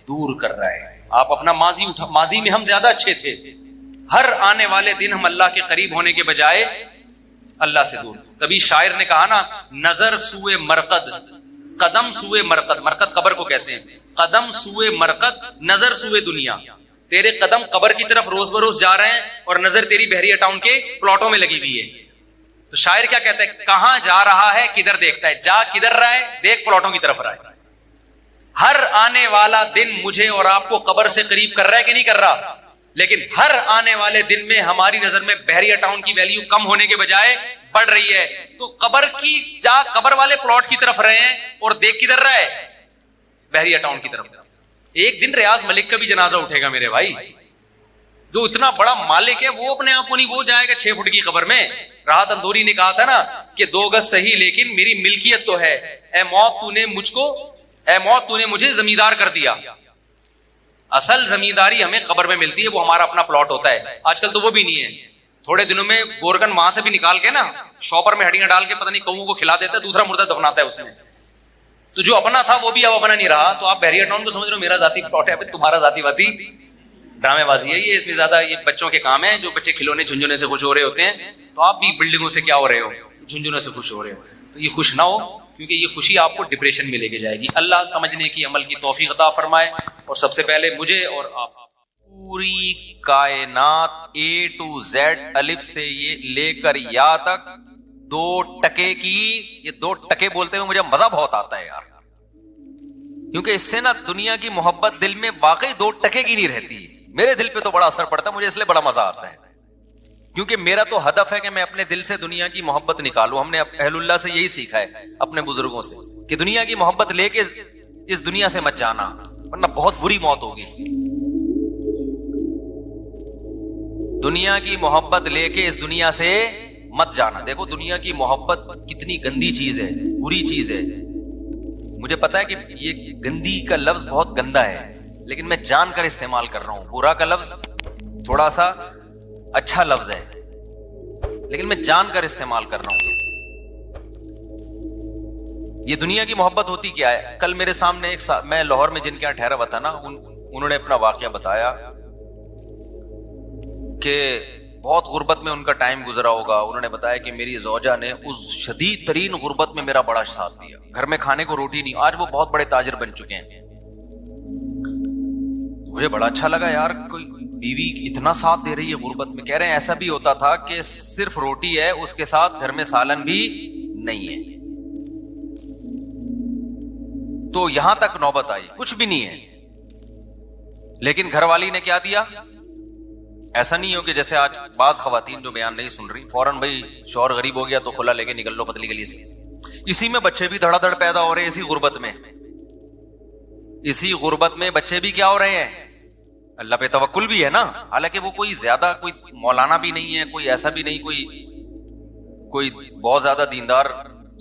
दूर कर रहा है। आप अपना माजी में हम ज्यादा अच्छे थे, हर आने वाले दिन हम अल्लाह के करीब होने के बजाय अल्लाह से दूर। कभी शायर ने कहा ना, नजर सुए मरकद कदम सुए मरकद, मरकद कब्र को कहते हैं, कदम सुए मरकद नजर सुए दुनिया। तेरे कदम कब्र की तरफ रोज बरोज जा रहे हैं और नजर तेरी बहरिया टाउन के प्लॉटों में लगी हुई है। तो शायर क्या कहता है, कहां जा रहा है किधर देखता है, जा किधर रहा है, देख प्लॉटों की तरफ रहा है। हर आने वाला दिन मुझे और आपको कब्र से करीब कर रहा है कि नहीं कर रहा? लेकिन हर आने वाले दिन में हमारी नजर में बहरिया टाउन की वैल्यू कम होने के बजाय बढ़ रही है। तो कब्र की जा कब्र वाले प्लॉट की तरफ रहे हैं और देख किधर रहा है? बहरिया टाउन की तरफ। एक दिन रियाज मलिक का भी जनाजा उठेगा मेरे भाई, जो इतना बड़ा मालिक है, वो अपने आप को नहीं, वो जाएगा 6 फुट की कब्र में। राहत अंदूरी ने कहा था ना कि 2 गज सही लेकिन मेरी मिल्कियत तो है, ऐ मौत तूने मुझको, ऐ मौत तूने मुझे जमींदार कर दिया। असल जमींदारी हमें कब्र में मिलती है, वो हमारा अपना प्लॉट होता है। आजकल तो वो भी नहीं है। थोड़े दिनों में गोरगन वहां से भी निकाल के ना शॉपर में हड्डियां डाल के पता नहीं कौओं को खिला देता है, दूसरा मुर्दा दफनाता है उसमें। तो जो अपना था वो भी अब अपना नहीं रहा। तो आप बहरिया टाउन को समझ रहे हो मेरा जाती प्लॉट है, तुम्हारा जाती वाती ड्रामेबाजी है ये। इसमें ज्यादा ये बच्चों के काम है, जो बच्चे खिलौने झुंझुने से खुश हो रहे होते हैं। तो आप भी बिल्डिंगों से क्या हो रहे हो, झुंझुनों से खुश हो रहे हो। तो ये खुश ना हो, क्योंकि ये खुशी आपको डिप्रेशन में लेके जाएगी। अल्लाह समझने की अमल की तौफीक अता फरमाए। और सबसे पहले मुझे और आप, पूरी कायनात A to Z अलिफ से ये लेकर या तक 2 टके की, ये 2 टके बोलते हुए मुझे मजा बहुत आता है यार, क्योंकि इससे ना दुनिया की मोहब्बत दिल में वाकई 2 टके की नहीं रहती। मेरे दिल पे तो बड़ा असर पड़ता है, मुझे इसलिए बड़ा मजा आता है, क्योंकि मेरा तो हदफ है कि मैं अपने दिल से दुनिया की मोहब्बत निकालूं। हमने अहलुल्लाह से यही सीखा है, अपने बुजुर्गों से, कि दुनिया की मोहब्बत लेके इस दुनिया से मत जाना, वरना बहुत बुरी मौत होगी। दुनिया की मोहब्बत लेके इस दुनिया से मत जाना। देखो दुनिया की मोहब्बत कितनी गंदी चीज है, बुरी चीज है। मुझे पता है कि ये गंदी का लफ्ज बहुत गंदा है, लेकिन मैं जानकर इस्तेमाल कर रहा हूं। बुरा का लफ्ज थोड़ा सा अच्छा लफ्ज है, लेकिन मैं जानकर इस्तेमाल कर रहा हूं। ये दुनिया की मोहब्बत होती क्या है? कल मेरे सामने मैं लाहौर में जिनके यहां ठहरा हुआ था ना, उन्होंने अपना वाकया बताया कि बहुत गुर्बत में उनका टाइम गुजरा होगा। उन्होंने बताया कि मेरी ज़ौजा ने उस शदीद तरीन गुर्बत में मेरा बड़ा साथ दिया, घर में खाने को रोटी नहीं। आज वो बहुत बड़े ताजिर बन चुके हैं। मुझे बड़ा अच्छा लगा यार, कोई बीवी इतना साथ दे रही है गुर्बत में। कह रहे हैं ऐसा भी होता था कि सिर्फ रोटी है, उसके साथ घर में सालन भी नहीं है। तो यहां तक नौबत आई, कुछ भी नहीं है, लेकिन घरवाली ने क्या दिया। ऐसा नहीं हो कि जैसे आज बाज खवातीन जो बयान नहीं सुन रही, फौरन भाई शौहर गरीब हो गया तो खुला लेके निकल लो पतली गली से। इसी में बच्चे भी धड़ाधड़ पैदा हो रहे हैं, इसी गुर्बत में। इसी गुर्बत में बच्चे भी क्या हो रहे हैं, अल्लाह पे तवक्कुल भी है ना। हालांकि वो कोई ज्यादा कोई मौलाना भी नहीं है, कोई ऐसा भी नहीं कोई बहुत ज्यादा दीनदार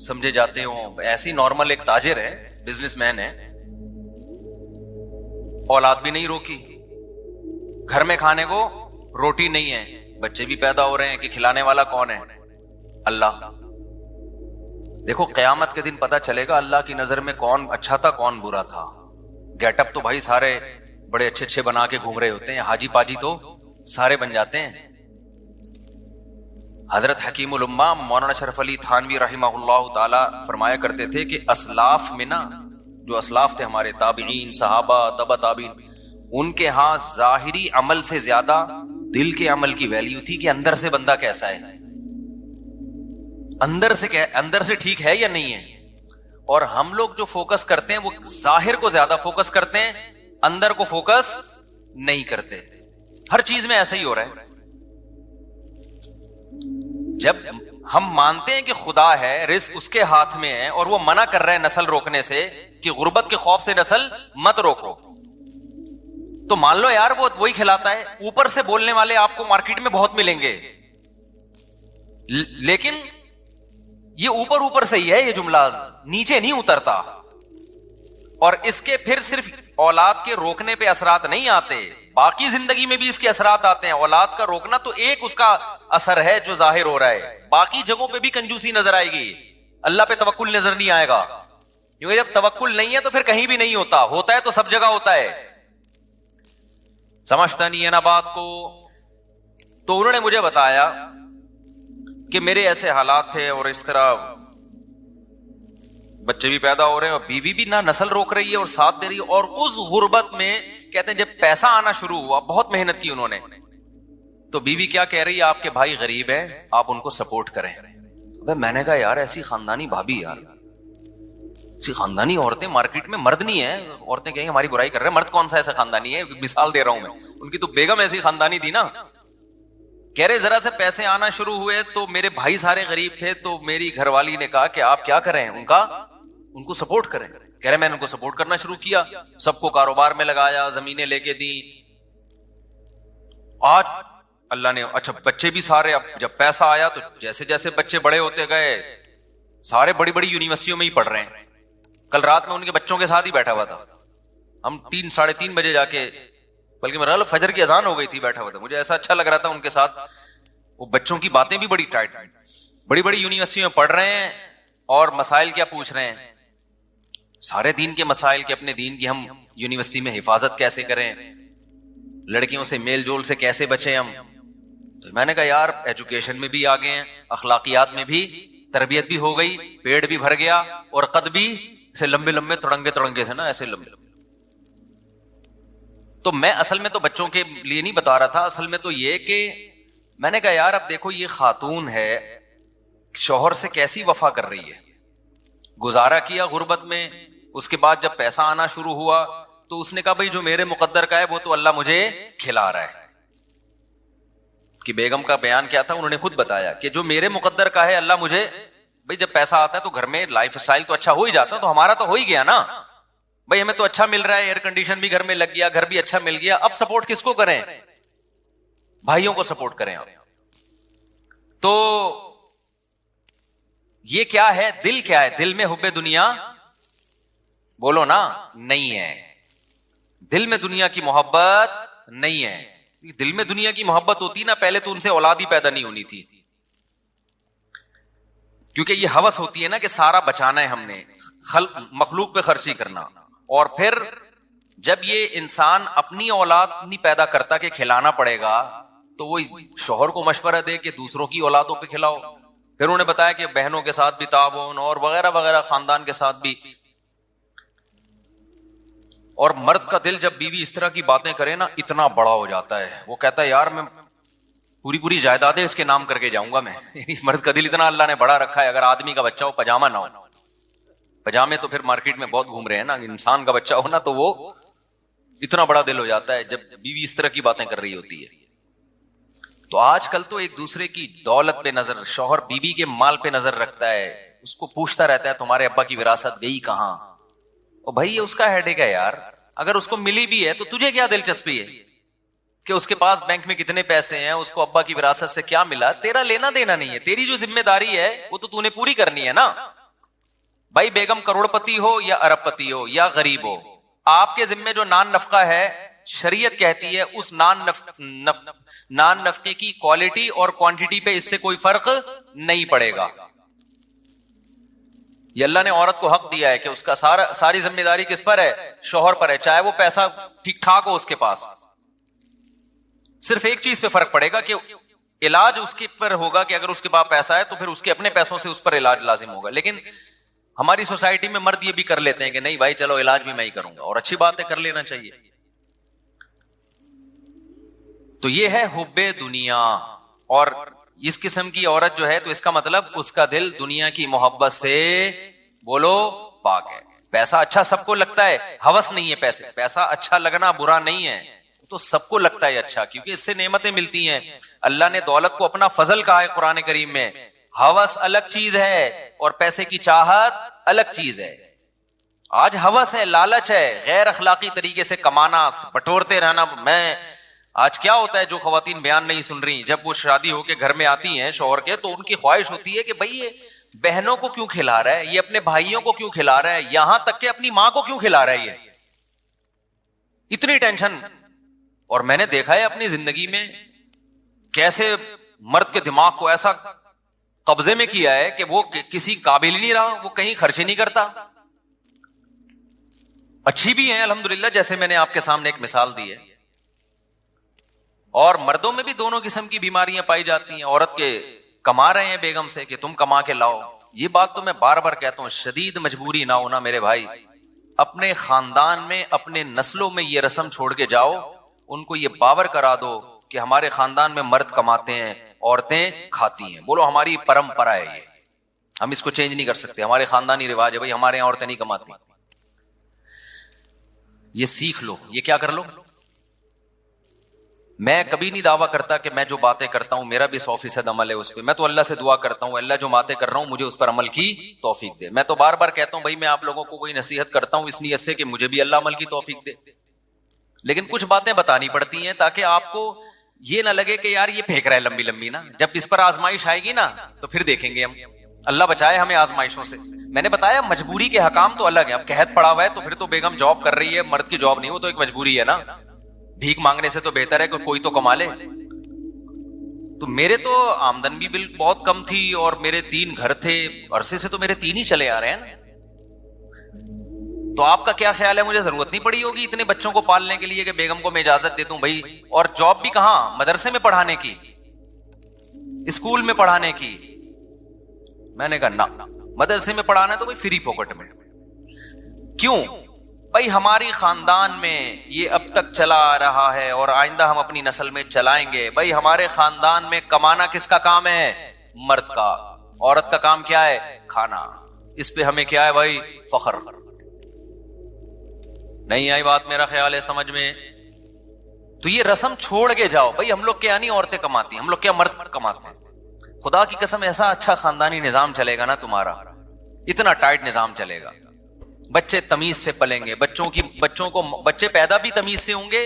समझे जाते हो। ऐसी नॉर्मल एक ताजिर है, बिजनेसमैन है, औलाद भी नहीं रोकी, घर में खाने को रोटी नहीं है, बच्चे भी पैदा हो रहे हैं कि खिलाने वाला कौन है, अल्लाह। देखो क़यामत के दिन पता चलेगा अल्लाह की नजर में कौन अच्छा था कौन बुरा था। गेटअप तो भाई सारे बड़े अच्छे अच्छे बना के घूम रहे होते हैं, हाजी पाजी तो सारे बन जाते हैं। हजरत हकीमुल उम्मा मौलाना शरफ अली थानवी रहिमहुल्लाह ताला फरमाया करते थे कि असलाफ में ना, जो असलाफ थे हमारे ताबीन सहाबा तबा ताबीन, उनके यहां जाहिरी अमल से ज्यादा दिल के अमल की वैल्यू थी कि अंदर से बंदा कैसा है, अंदर से ठीक है या नहीं है। और हम लोग जो फोकस करते हैं वो जाहिर को ज्यादा फोकस करते हैं, अंदर को फोकस नहीं करते। हर चीज में ऐसा ही हो रहा है। जब हम मानते हैं कि खुदा है, रिस्क उसके हाथ में है, और वो मना कर रहा है नस्ल रोकने से कि गुर्बत के खौफ से नस्ल मत रोको, तो मान लो यार वो वही खिलाता है। ऊपर से बोलने वाले आपको मार्केट में बहुत मिलेंगे, लेकिन ये ऊपर ऊपर से ही है, ये जुमला नीचे नहीं उतरता। और इसके फिर सिर्फ औलाद के रोकने पे असरात नहीं आते, बाकी जिंदगी में भी इसके असरात आते हैं। औलाद का रोकना तो एक उसका असर है जो जाहिर हो रहा है, बाकी जगहों पे भी कंजूसी नजर आएगी, अल्लाह पे तवक्कुल नजर नहीं आएगा। क्योंकि जब तवक्कुल नहीं है तो फिर कहीं भी नहीं होता, होता है तो सब जगह होता है। समझता नहीं है ना बात को। तो उन्होंने मुझे बताया कि मेरे ऐसे हालात थे और इस तरह बच्चे भी पैदा हो रहे हैं और बीवी भी ना नस्ल रोक रही है और साथ दे रही है। और उस गुर्बत में कहते हैं जब पैसा आना शुरू हुआ, बहुत मेहनत की उन्होंने, तो बीवी क्या कह रही है, आपके भाई गरीब है, आप उनको सपोर्ट करें। अबे मैंने कहा यार ऐसी खानदानी भाभी, यार ऐसी खानदानी औरतें मार्केट में मर्द नहीं है। औरतें कहेंगे हमारी बुराई कर रहे हैं, मर्द कौन सा ऐसा खानदानी है, मिसाल दे रहा हूं मैं। उनकी तो बेगम ऐसी खानदानी थी ना। कह रहे जरा से पैसे आना शुरू हुए तो मेरे भाई सारे गरीब थे, तो मेरी घरवाली ने कहा कि आप क्या करें, उनको सपोर्ट करें। कह रहे मैंने उनको सपोर्ट करना शुरू किया, सबको कारोबार में लगाया, जमीनें लेके दी। आज अल्लाह ने, अच्छा बच्चे भी सारे, अब जब पैसा आया तो जैसे जैसे बच्चे बड़े होते गए, सारे बड़ी बड़ी यूनिवर्सिटियों में ही पढ़ रहे हैं। कल रात में उनके बच्चों के साथ ही बैठा हुआ था, हम 3-3:30 बजे जाके, बल्कि मेरा फजर की अजान हो गई थी, बैठा हुआ था। मुझे ऐसा अच्छा लग रहा था उनके साथ। वो बच्चों की बातें भी बड़ी टाइट, बड़ी बड़ी यूनिवर्सिटी में पढ़ रहे हैं और मसाइल क्या पूछ रहे हैं, सारे दीन के मसाइल के, अपने दीन की हम यूनिवर्सिटी में हिफाजत कैसे करें, लड़कियों से मेल जोल से कैसे बचें हम। तो मैंने कहा यार एजुकेशन में भी आगे हैं, अखलाकियात में भी तरबियत भी हो गई, पेड़ भी भर गया और कद भी से लंबे लंबे तड़ंगे से ना, ऐसे लंबे। तो मैं असल में तो बच्चों के लिए नहीं बता रहा था, असल में तो ये कि मैंने कहा यार अब देखो ये खातून है, शौहर से कैसी वफा कर रही है। गुजारा किया गुर्बत में, उसके बाद जब पैसा आना शुरू हुआ तो उसने कहा भाई जो मेरे मुकद्दर का है वो तो अल्लाह मुझे खिला रहा है। कि बेगम का बयान क्या था, उन्होंने खुद बताया कि जो मेरे मुकद्दर का है अल्लाह मुझे, भाई जब पैसा आता है तो घर में लाइफ स्टाइल तो अच्छा हो ही जाता है, तो हमारा तो हो ही गया ना भाई, हमें तो अच्छा मिल रहा है, एयर कंडीशन भी घर में लग गया, घर भी अच्छा मिल गया। अब सपोर्ट किसको करें, भाइयों को सपोर्ट करें। तो ये क्या है, दिल क्या है, दिल में हुब्बे दुनिया बोलो ना नहीं है, दिल में दुनिया की मोहब्बत नहीं है। दिल में दुनिया की मोहब्बत होती ना, पहले तो उनसे औलाद ही पैदा नहीं होनी थी। क्योंकि ये हवस होती है ना कि सारा बचाना है हमने, मखलूक पे खर्ची करना। और फिर जब ये इंसान अपनी औलाद नहीं पैदा करता कि खिलाना पड़ेगा, तो वो शौहर को मशवरा दे कि दूसरों की औलादों पे खिलाओ। फिर उन्होंने बताया कि बहनों के साथ भी ताउन और वगैरह वगैरह, खानदान के साथ भी। और मर्द का दिल जब बीवी इस तरह की बातें करे ना, इतना बड़ा हो जाता है। वो कहता है यार मैं पूरी पूरी जायदादें इसके नाम करके जाऊंगा मैं। मर्द का दिल इतना अल्लाह ने बड़ा रखा है। अगर आदमी का बच्चा हो, पजामा ना हो, पजामे तो फिर मार्केट में बहुत घूम रहे हैं ना, इंसान का बच्चा हो ना तो वो इतना बड़ा दिल हो जाता है जब बीवी इस तरह की बातें कर रही होती है। तो आजकल तो एक दूसरे की दौलत पे नजर, शौहर बीवी के माल पे नजर रखता है, उसको पूछता रहता है तुम्हारे अब्बा की विरासत गई कहां। और भाई ये उसका हेडेक है यार। अगर उसको मिली भी है तो तुझे क्या दिलचस्पी है कि उसके पास बैंक में कितने पैसे हैं, उसको अब्बा की विरासत से क्या मिला, तेरा लेना देना नहीं है। तेरी जो जिम्मेदारी है वो तो तूने पूरी करनी है ना। भाई बेगम करोड़पति हो या अरबपति हो या गरीब हो, आपके जिम्मे जो नान नफका है, शरीयत कहती है उस नान नफके की क्वालिटी और क्वांटिटी पे इससे कोई फर्क नहीं पड़ेगा। ये अल्लाह ने औरत को हक दिया है कि उसका सारी जिम्मेदारी किस पर है, शौहर पर है। चाहे वो पैसा ठीक ठाक हो उसके पास, सिर्फ एक चीज पे फर्क पड़ेगा कि इलाज उसके पर होगा कि अगर उसके पास पैसा है तो फिर उसके अपने पैसों से उस पर इलाज लाजिम होगा। लेकिन हमारी सोसाइटी में मर्द ये भी कर लेते हैं कि नहीं भाई चलो इलाज भी मैं ही करूंगा, और अच्छी बात है, कर लेना चाहिए। तो ये है हुब्बे दुनिया। और इस किस्म की औरत जो है तो इसका मतलब उसका दिल दुनिया की मोहब्बत से, बोलो, पाक है। पैसा अच्छा सबको लगता है, हवस नहीं है पैसे, पैसा अच्छा लगना बुरा नहीं है, तो सबको लगता है अच्छा, क्योंकि इससे नेमतें मिलती हैं। अल्लाह ने दौलत को अपना फजल कहा है कुरान करीम में। हवस अलग चीज है और पैसे की चाहत अलग चीज है। आज हवस है, लालच है, गैर अखलाकी तरीके से कमाना, बटोरते रहना। मैं आज क्या होता है, जो खवातीन बयान नहीं सुन रही, जब वो शादी होके घर में आती हैं शौहर के, तो उनकी ख्वाहिश होती है कि भाई ये बहनों को क्यों खिला रहा है, ये अपने भाइयों को क्यों खिला रहा है, यहां तक कि अपनी मां को क्यों खिला रहा है, ये इतनी टेंशन। और मैंने देखा है अपनी जिंदगी में कैसे मर्द के दिमाग को ऐसा कब्जे में किया है कि वो किसी काबिल ही नहीं रहा, वो कहीं खर्च ही नहीं करता। अच्छी भी है अल्हम्दुलिल्लाह, जैसे मैंने आपके सामने एक मिसाल दी है। और मर्दों में भी दोनों किस्म की बीमारियां पाई जाती हैं। औरत के कमा रहे हैं बेगम से कि तुम कमा के लाओ। ये बात तो मैं बार बार कहता हूं, शदीद मजबूरी ना होना मेरे भाई, अपने खानदान में, अपने नस्लों में ये रस्म छोड़ के जाओ। उनको ये बावर करा दो कि हमारे खानदान में मर्द कमाते हैं, औरतें खाती हैं। बोलो हमारी परंपरा है ये, हम इसको चेंज नहीं कर सकते, हमारे खानदानी रिवाज है भाई, हमारे यहां औरतें नहीं कमाती। ये सीख लो, ये क्या कर लो। मैं कभी नहीं दावा करता कि मैं जो बातें करता हूं मेरा भी 100% अमल है उस पर। मैं तो अल्लाह से दुआ करता हूं, अल्लाह जो बातें कर रहा हूं मुझे उस पर अमल की तौफीक दे। मैं तो बार बार कहता हूं भाई मैं आप लोगों को कोई नसीहत करता हूं इस नीयत से कि मुझे भी अल्लाह अमल की तौफीक दे। लेकिन कुछ बातें बतानी पड़ती हैं ताकि आपको ये ना लगे कि यार ये फेंक रहा है लंबी लंबी ना। जब इस पर आजमाइश आएगी ना तो फिर देखेंगे हम। अल्लाह बचाए हमें आजमाइशों से। मैंने बताया मजबूरी के हकाम तो अलग है। अब कहत पड़ा हुआ है तो फिर तो बेगम जॉब कर रही है, मर्द की जॉब नहीं, वो तो एक मजबूरी है ना। भीख मांगने से तो बेहतर है कि कोई तो कमा ले। तो मेरे तो आमदन भी बिल बहुत कम थी और मेरे 3 घर थे, अरसे से तो मेरे 3 ही चले आ रहे हैं। तो आपका क्या ख्याल है, मुझे जरूरत नहीं पड़ी होगी इतने बच्चों को पालने के लिए कि बेगम को मैं इजाजत दे दूं भाई। और जॉब भी कहां, मदरसे में पढ़ाने की, स्कूल में पढ़ाने की। मैंने कहा ना, मदरसे में पढ़ाना है तो भाई फ्री पॉकेट में। क्यों भाई, हमारी खानदान में ये अब तक चला आ रहा है और आइंदा हम अपनी नस्ल में चलाएंगे। भाई हमारे खानदान में कमाना किसका काम है, मर्द का। औरत का काम क्या है, खाना। इस पे हमें क्या है भाई, फख्र। नहीं आई बात, मेरा ख्याल है समझ में। तो ये रस्म छोड़ के जाओ भाई। हम लोग क्या नहीं औरतें कमाती, हम लोग क्या मर्द कमाते हैं। खुदा की कसम ऐसा अच्छा खानदानी निजाम चलेगा ना तुम्हारा, इतना टाइट निजाम चलेगा। बच्चे तमीज से पलेंगे, बच्चे पैदा भी तमीज से होंगे,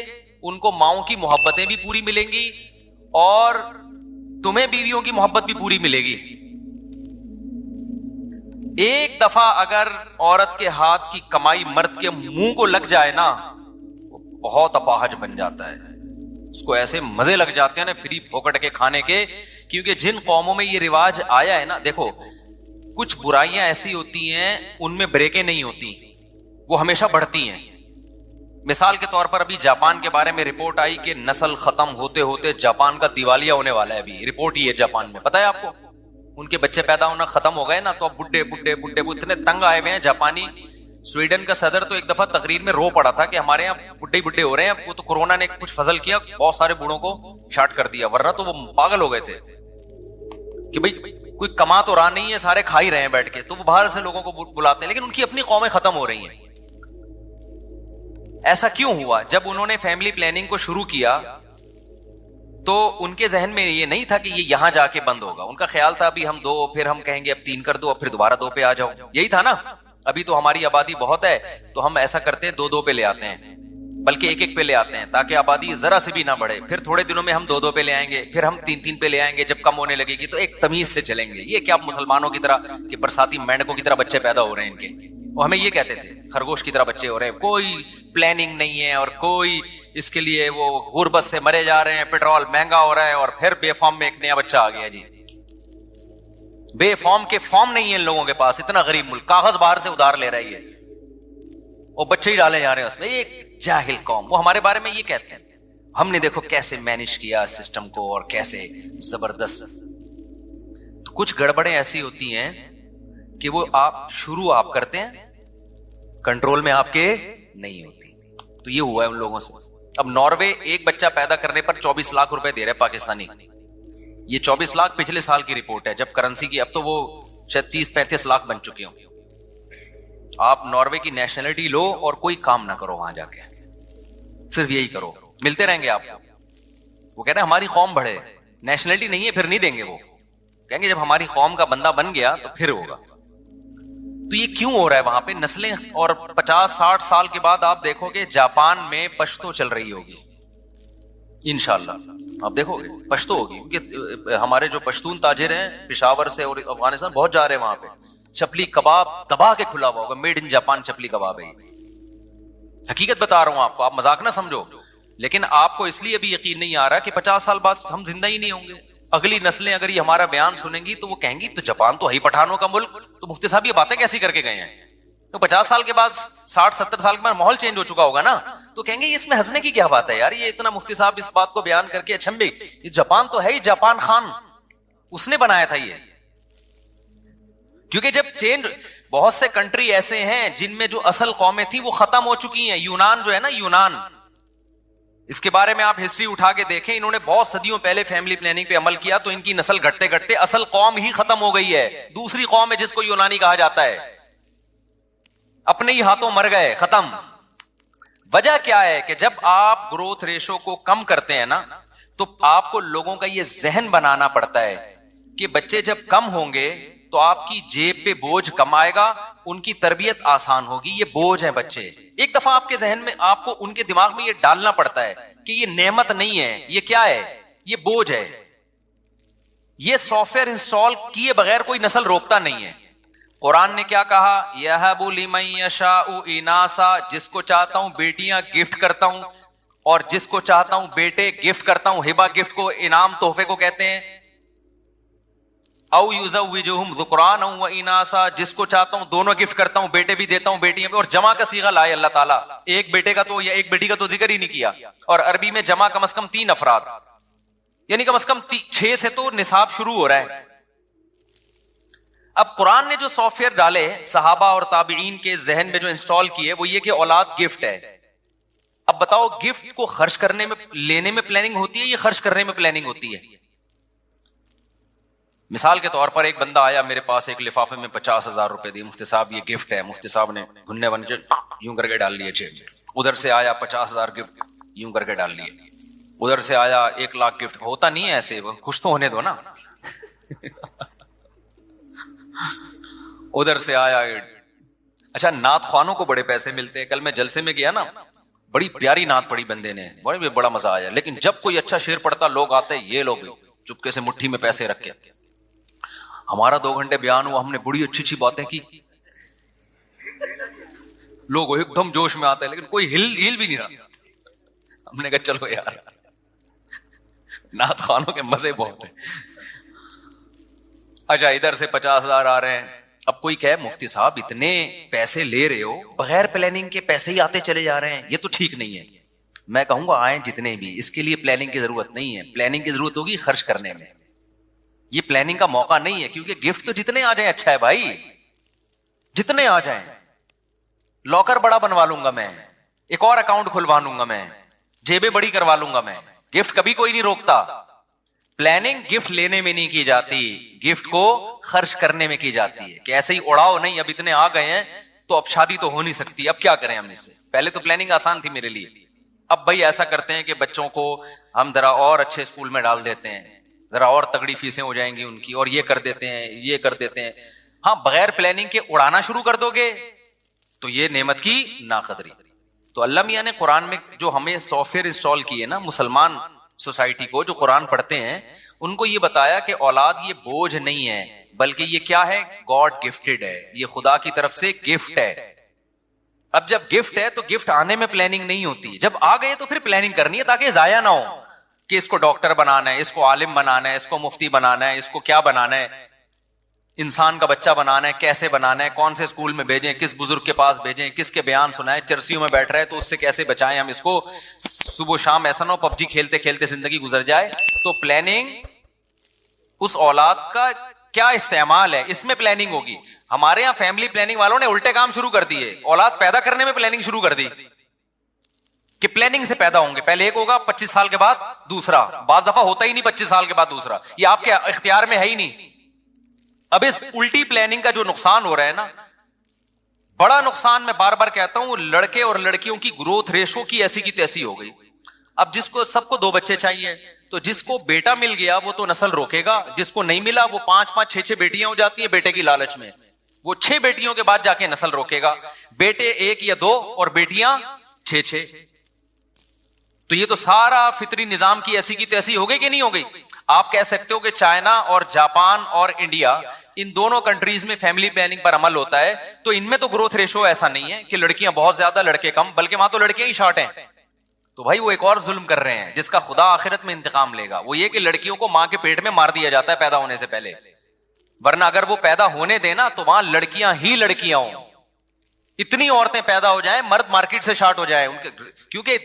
उनको माओं की मोहब्बतें भी पूरी मिलेंगी और तुम्हें बीवियों की मोहब्बत भी पूरी मिलेगी। एक दफा अगर औरत के हाथ की कमाई मर्द के मुंह को लग जाए ना, वो बहुत अपाहज बन जाता है। उसको ऐसे मजे लग जाते हैं ना फ्री फोकट के खाने के। क्योंकि जिन कौमों में ये रिवाज आया है ना, देखो कुछ बुराइयां ऐसी होती हैं उनमें ब्रेकें नहीं होती, वो हमेशा बढ़ती हैं। मिसाल के तौर पर अभी जापान के बारे में रिपोर्ट आई कि नस्ल खत्म होते होते जापान का दिवालिया होने वाला है। अभी रिपोर्ट ही है जापान में, पता है आपको? उनके बच्चे पैदा होना खत्म हो गए ना, तो अब बुड्ढे बुड्ढे बुड्ढे इतने तंग आए हुए हैं जापानी। स्वीडन का सदर तो एक दफा तकरीर में रो पड़ा था कि हमारे यहाँ बुड्ढे बुड्ढे हो रहे हैं। वो तो कोरोना ने कुछ फजल किया, बहुत सारे बूढ़ों को शार्ट कर दिया, वरना तो वो पागल हो गए थे कि भाई कोई कमा तो रहा नहीं है, सारे खा ही रहे हैं बैठ के, तो वो बाहर से लोगों को बुलाते हैं, लेकिन उनकी अपनी कौमें खत्म हो रही हैं। ऐसा क्यों हुआ? जब उन्होंने फैमिली प्लानिंग को शुरू किया तो उनके जहन में ये नहीं था कि ये यहां जाके बंद होगा। उनका ख्याल था अभी हम 2, फिर हम कहेंगे अब 3 कर दो, अब फिर दोबारा 2 पे आ जाओ, यही था ना। अभी तो हमारी आबादी बहुत है, तो हम ऐसा करते हैं 2-2 पे ले आते हैं, बल्कि 1-1 पे ले आते हैं, ताकि आबादी जरा से भी ना बढ़े। फिर थोड़े दिनों में हम 2-2 पे ले आएंगे, फिर हम 3-3 पे ले आएंगे, जब कम होने लगेगी तो एक तमीज से चलेंगे। ये क्या मुसलमानों की तरह कि बरसाती मेंढकों की तरह बच्चे पैदा हो रहे हैं इनके? वो हमें ये कहते थे खरगोश की तरह बच्चे हो रहे हैं, कोई प्लानिंग नहीं है और कोई इसके लिए, वो गुर्बत से मरे जा रहे हैं, पेट्रोल महंगा हो रहा है, और फिर बेफॉर्म में एक नया बच्चा आ गया जी। बेफॉर्म के फॉर्म नहीं है इन लोगों के पास, इतना गरीब मुल्क, कागज बाहर से उधार ले रही है और बच्चे ही डाले जा रहे हैं उसमें। एक जाहिल कौम, वो हमारे बारे में ये कहते हैं। हमने देखो कैसे मैनेज किया सिस्टम को और कैसे जबरदस्त। तो कुछ गड़बड़ें ऐसी होती हैं कि वो शुरू आप करते हैं, कंट्रोल में आपके नहीं होती। तो ये हुआ है उन लोगों से। अब नॉर्वे एक बच्चा पैदा करने पर 24 लाख रुपए दे रहे पाकिस्तानी। ये 24 लाख पिछले साल की रिपोर्ट है जब करेंसी की, अब तो वो शायद 30-35 लाख बन चुके हों। आप नॉर्वे की नेशनलिटी लो और कोई काम ना करो वहां जाके, सिर्फ यही करो, मिलते रहेंगे आपको। वो कह रहे हैं हमारी कौम बढ़े, नेशनलिटी नहीं है फिर नहीं देंगे। वो कहेंगे जब हमारी कौम का बंदा बन गया तो फिर होगा। तो ये क्यों हो रहा है वहां पे नस्लें? और 50-60 साल के बाद आप देखोगे जापान में पश्तो चल रही होगी, इंशाल्लाह आप देखोगे पश्तो होगी, क्योंकि हमारे जो पश्तून ताजिर हैं पेशावर से और अफगानिस्तान बहुत जा रहे हैं वहां पे। चपली कबाब दबा के खुला हुआ होगा, मेड इन जापान चपली कबाब है। हकीकत बता रहा हूं आपको, आप मजाक ना समझो। लेकिन आपको इसलिए भी यकीन नहीं आ रहा कि 50 साल बाद हम जिंदा ही नहीं होंगे। अगली नस्लें अगर ये हमारा बयान सुनेंगी तो वो कहेंगी तो जापान तो है ही पठानों का मुल्क, तो मुफ्ती साहब ये बातें कैसी करके गए हैं? तो 50 साल के बाद, 60-70 साल के बाद माहौल चेंज हो चुका होगा ना, तो कहेंगे इसमें हंसने की क्या बात है यार, ये इतना मुफ्ती साहब इस बात को बयान करके अचंभे, ये जापान तो है ही, जापान खान उसने बनाया था ये। क्योंकि जब चेंज, बहुत से कंट्री ऐसे हैं जिनमें जो असल कौमें थी वो खत्म हो चुकी हैं। यूनान जो है ना, यूनान, इसके बारे में आप हिस्ट्री उठा के देखें, इन्होंने बहुत सदियों पहले फैमिली प्लानिंग पे अमल किया, तो इनकी नस्ल घटते घटते असल कौम ही खत्म हो गई है। दूसरी कौम है जिसको यूनानी कहा जाता है, अपने ही हाथों मर गए, खत्म। वजह क्या है कि जब आप ग्रोथ रेशो को कम करते हैं ना, तो आपको लोगों का यह जहन बनाना पड़ता है कि बच्चे जब कम होंगे तो आपकी जेब पे बोझ कम आएगा, उनकी तरबियत आसान होगी। ये बोझ है बच्चे। एक दफा आपके जहन में, आपको उनके दिमाग में ये डालना पड़ता है कि ये नेमत नहीं है, ये क्या है, ये बोझ है। ये सॉफ्टवेयर इंस्टॉल किए बगैर कोई नस्ल रोकता नहीं है। कुरान ने क्या कहा? यहबु लिमन यशाउ इनासा, जिसको चाहता हूं बेटियां गिफ्ट करता हूं, और जिसको चाहता हूं बेटे गिफ्ट करता हूं। हिबा गिफ्ट को, इनाम, तोहफे को कहते हैं। औ युज़व्विजुहुम ज़ुकराना व इनासा, जिसको चाहता हूं दोनों गिफ्ट करता हूं, बेटे भी देता हूं बेटियां भी। और जमा का सीगा लाए अल्लाह ताला, एक बेटे का तो या एक बेटी का तो जिक्र ही नहीं किया। और अरबी में जमा कम से कम 3 अफराद, यानी कम से कम 6 से तो निसाब शुरू हो रहा है। अब कुरान ने जो सॉफ्टवेयर डाले सहाबा और ताबीईन के जहन में, जो इंस्टॉल किए, वो ये कि औलाद गिफ्ट है। अब बताओ, गिफ्ट को खर्च करने में, लेने में प्लानिंग होती है, ये खर्च करने में प्लानिंग होती है? मिसाल के तौर पर एक बंदा आया मेरे पास, एक लिफाफे में 50,000 रुपए दिए, मुफ्ती साहब ये गिफ्ट है। मुफ्ती साहब ने घुन्ने बन के यूं करके डाल लिए जेब में। उधर से आया 50,000 गिफ्ट, यूं करके डाल लिए। उधर से आया 1 लाख गिफ्ट। होता नहीं है ऐसे, खुश तो होने दो ना। उधर से आया, अच्छा नात खानों को बड़े पैसे मिलते हैं। कल मैं जलसे में गया ना, बड़ी प्यारी नात पड़ी बंदे ने, बड़ा मजा आया। लेकिन जब कोई अच्छा शेर पढ़ता, लोग आते, ये लोग चुपके से मुट्ठी में पैसे रख के, हमारा 2 घंटे बयान हुआ, हमने बड़ी अच्छी अच्छी बातें की, लोग एकदम जोश में आते हैं, लेकिन कोई हिल भी नहीं रहा। हमने कहा चलो यार, नात खानों के मजे बहुत हैं। अच्छा, इधर से 50,000 आ रहे हैं, अब कोई कहे मुफ्ती साहब इतने पैसे ले रहे हो, बगैर प्लानिंग के पैसे ही आते चले जा रहे हैं, ये तो ठीक नहीं है। मैं कहूंगा आए जितने भी, इसके लिए प्लानिंग की जरूरत नहीं है। प्लानिंग की जरूरत होगी खर्च करने में। ये प्लानिंग का मौका नहीं है, क्योंकि गिफ्ट तो जितने आ जाए अच्छा है भाई, जितने आ जाए। लॉकर बड़ा बनवा लूंगा मैं, एक और अकाउंट खुलवा लूंगा मैं, जेबें बड़ी करवा लूंगा मैं, गिफ्ट कभी कोई नहीं रोकता। प्लानिंग गिफ्ट लेने में नहीं की जाती, गिफ्ट को खर्च करने में की जाती है। कि ऐसे ही उड़ाओ नहीं, अब इतने आ गए हैं तो अब शादी तो हो नहीं सकती, अब क्या करें हम इससे। पहले तो प्लानिंग आसान थी मेरे लिए, अब भाई ऐसा करते हैं कि बच्चों को हम जरा और अच्छे स्कूल में डाल देते हैं, जरा और तगड़ी फीसें हो जाएंगी उनकी, और ये कर देते हैं, ये कर देते हैं। हाँ, बगैर प्लानिंग के उड़ाना शुरू कर दोगे तो ये नेमत की नाकदरी। तो अल्लाह मियां ने कुरान में जो हमें सॉफ्टवेयर इंस्टॉल किए ना, मुसलमान सोसाइटी को जो कुरान पढ़ते हैं, उनको ये बताया कि औलाद ये बोझ नहीं है, बल्कि ये क्या है, गॉड गिफ्टेड है, ये खुदा की तरफ से गिफ्ट है। अब जब गिफ्ट है तो गिफ्ट आने में प्लानिंग नहीं होती, जब आ गए तो फिर प्लानिंग करनी है, ताकि जाया ना हो कि इसको डॉक्टर बनाना है, इसको आलिम बनाना है, इसको मुफ्ती बनाना है, इसको क्या बनाना है, इंसान का बच्चा बनाना है, कैसे बनाना है, कौन से स्कूल में भेजें, किस बुजुर्ग के पास भेजें, किसके बयान सुनाए, चर्सियों में बैठ रहा है तो उससे कैसे बचाएं हम इसको, सुबह शाम ऐसा ना हो पबजी खेलते खेलते जिंदगी गुजर जाए। तो प्लानिंग, उस औलाद का क्या इस्तेमाल है, इसमें प्लानिंग होगी। हमारे यहां फैमिली प्लानिंग वालों ने उल्टे काम शुरू कर दिए, औलाद पैदा करने में प्लानिंग शुरू कर दी कि प्लानिंग से पैदा होंगे, पहले एक होगा, 25 साल के बाद दूसरा, बाज दफा होता ही नहीं 25 साल के बाद दूसरा, ये आपके इख्तियार में है ही नहीं। अब इस उल्टी प्लानिंग का जो नुकसान हो रहा है ना, बड़ा नुकसान, मैं बार बार कहता हूं, लड़के और लड़कियों की ग्रोथ रेशो की ऐसी की तैसी हो गई। अब जिसको सबको 2 बच्चे चाहिए, तो जिसको बेटा मिल गया वो तो नस्ल रोकेगा, जिसको नहीं मिला वो 5-5, 6-6 बेटियां हो जाती है बेटे की लालच में, वो 6 बेटियों के बाद जाके नस्ल रोकेगा। बेटे 1 या 2 और बेटियां 6-6। तो ये तो सारा फितरी निजाम की ऐसी की तैसी हो गई कि नहीं हो गई। आप कह सकते हो कि चाइना और जापान और इंडिया, इन दोनों कंट्रीज में फैमिली प्लानिंग पर अमल होता है, तो इनमें तो ग्रोथ रेशो ऐसा नहीं है कि लड़कियां बहुत ज्यादा लड़के कम, बल्कि वहां तो लड़कियां ही शॉर्ट हैं। तो भाई वो एक और जुल्म कर रहे हैं जिसका खुदा आखिरत में इंतकाम लेगा। वो ये कि लड़कियों को मां के पेट में मार दिया जाता है पैदा होने से पहले, वरना अगर वो पैदा होने देना तो वहां लड़कियां ही लड़कियां हो, इतनी औरतें पैदा हो जाएं, मर्द मार्केट से शॉर्ट हो जाए उनके। क्योंकि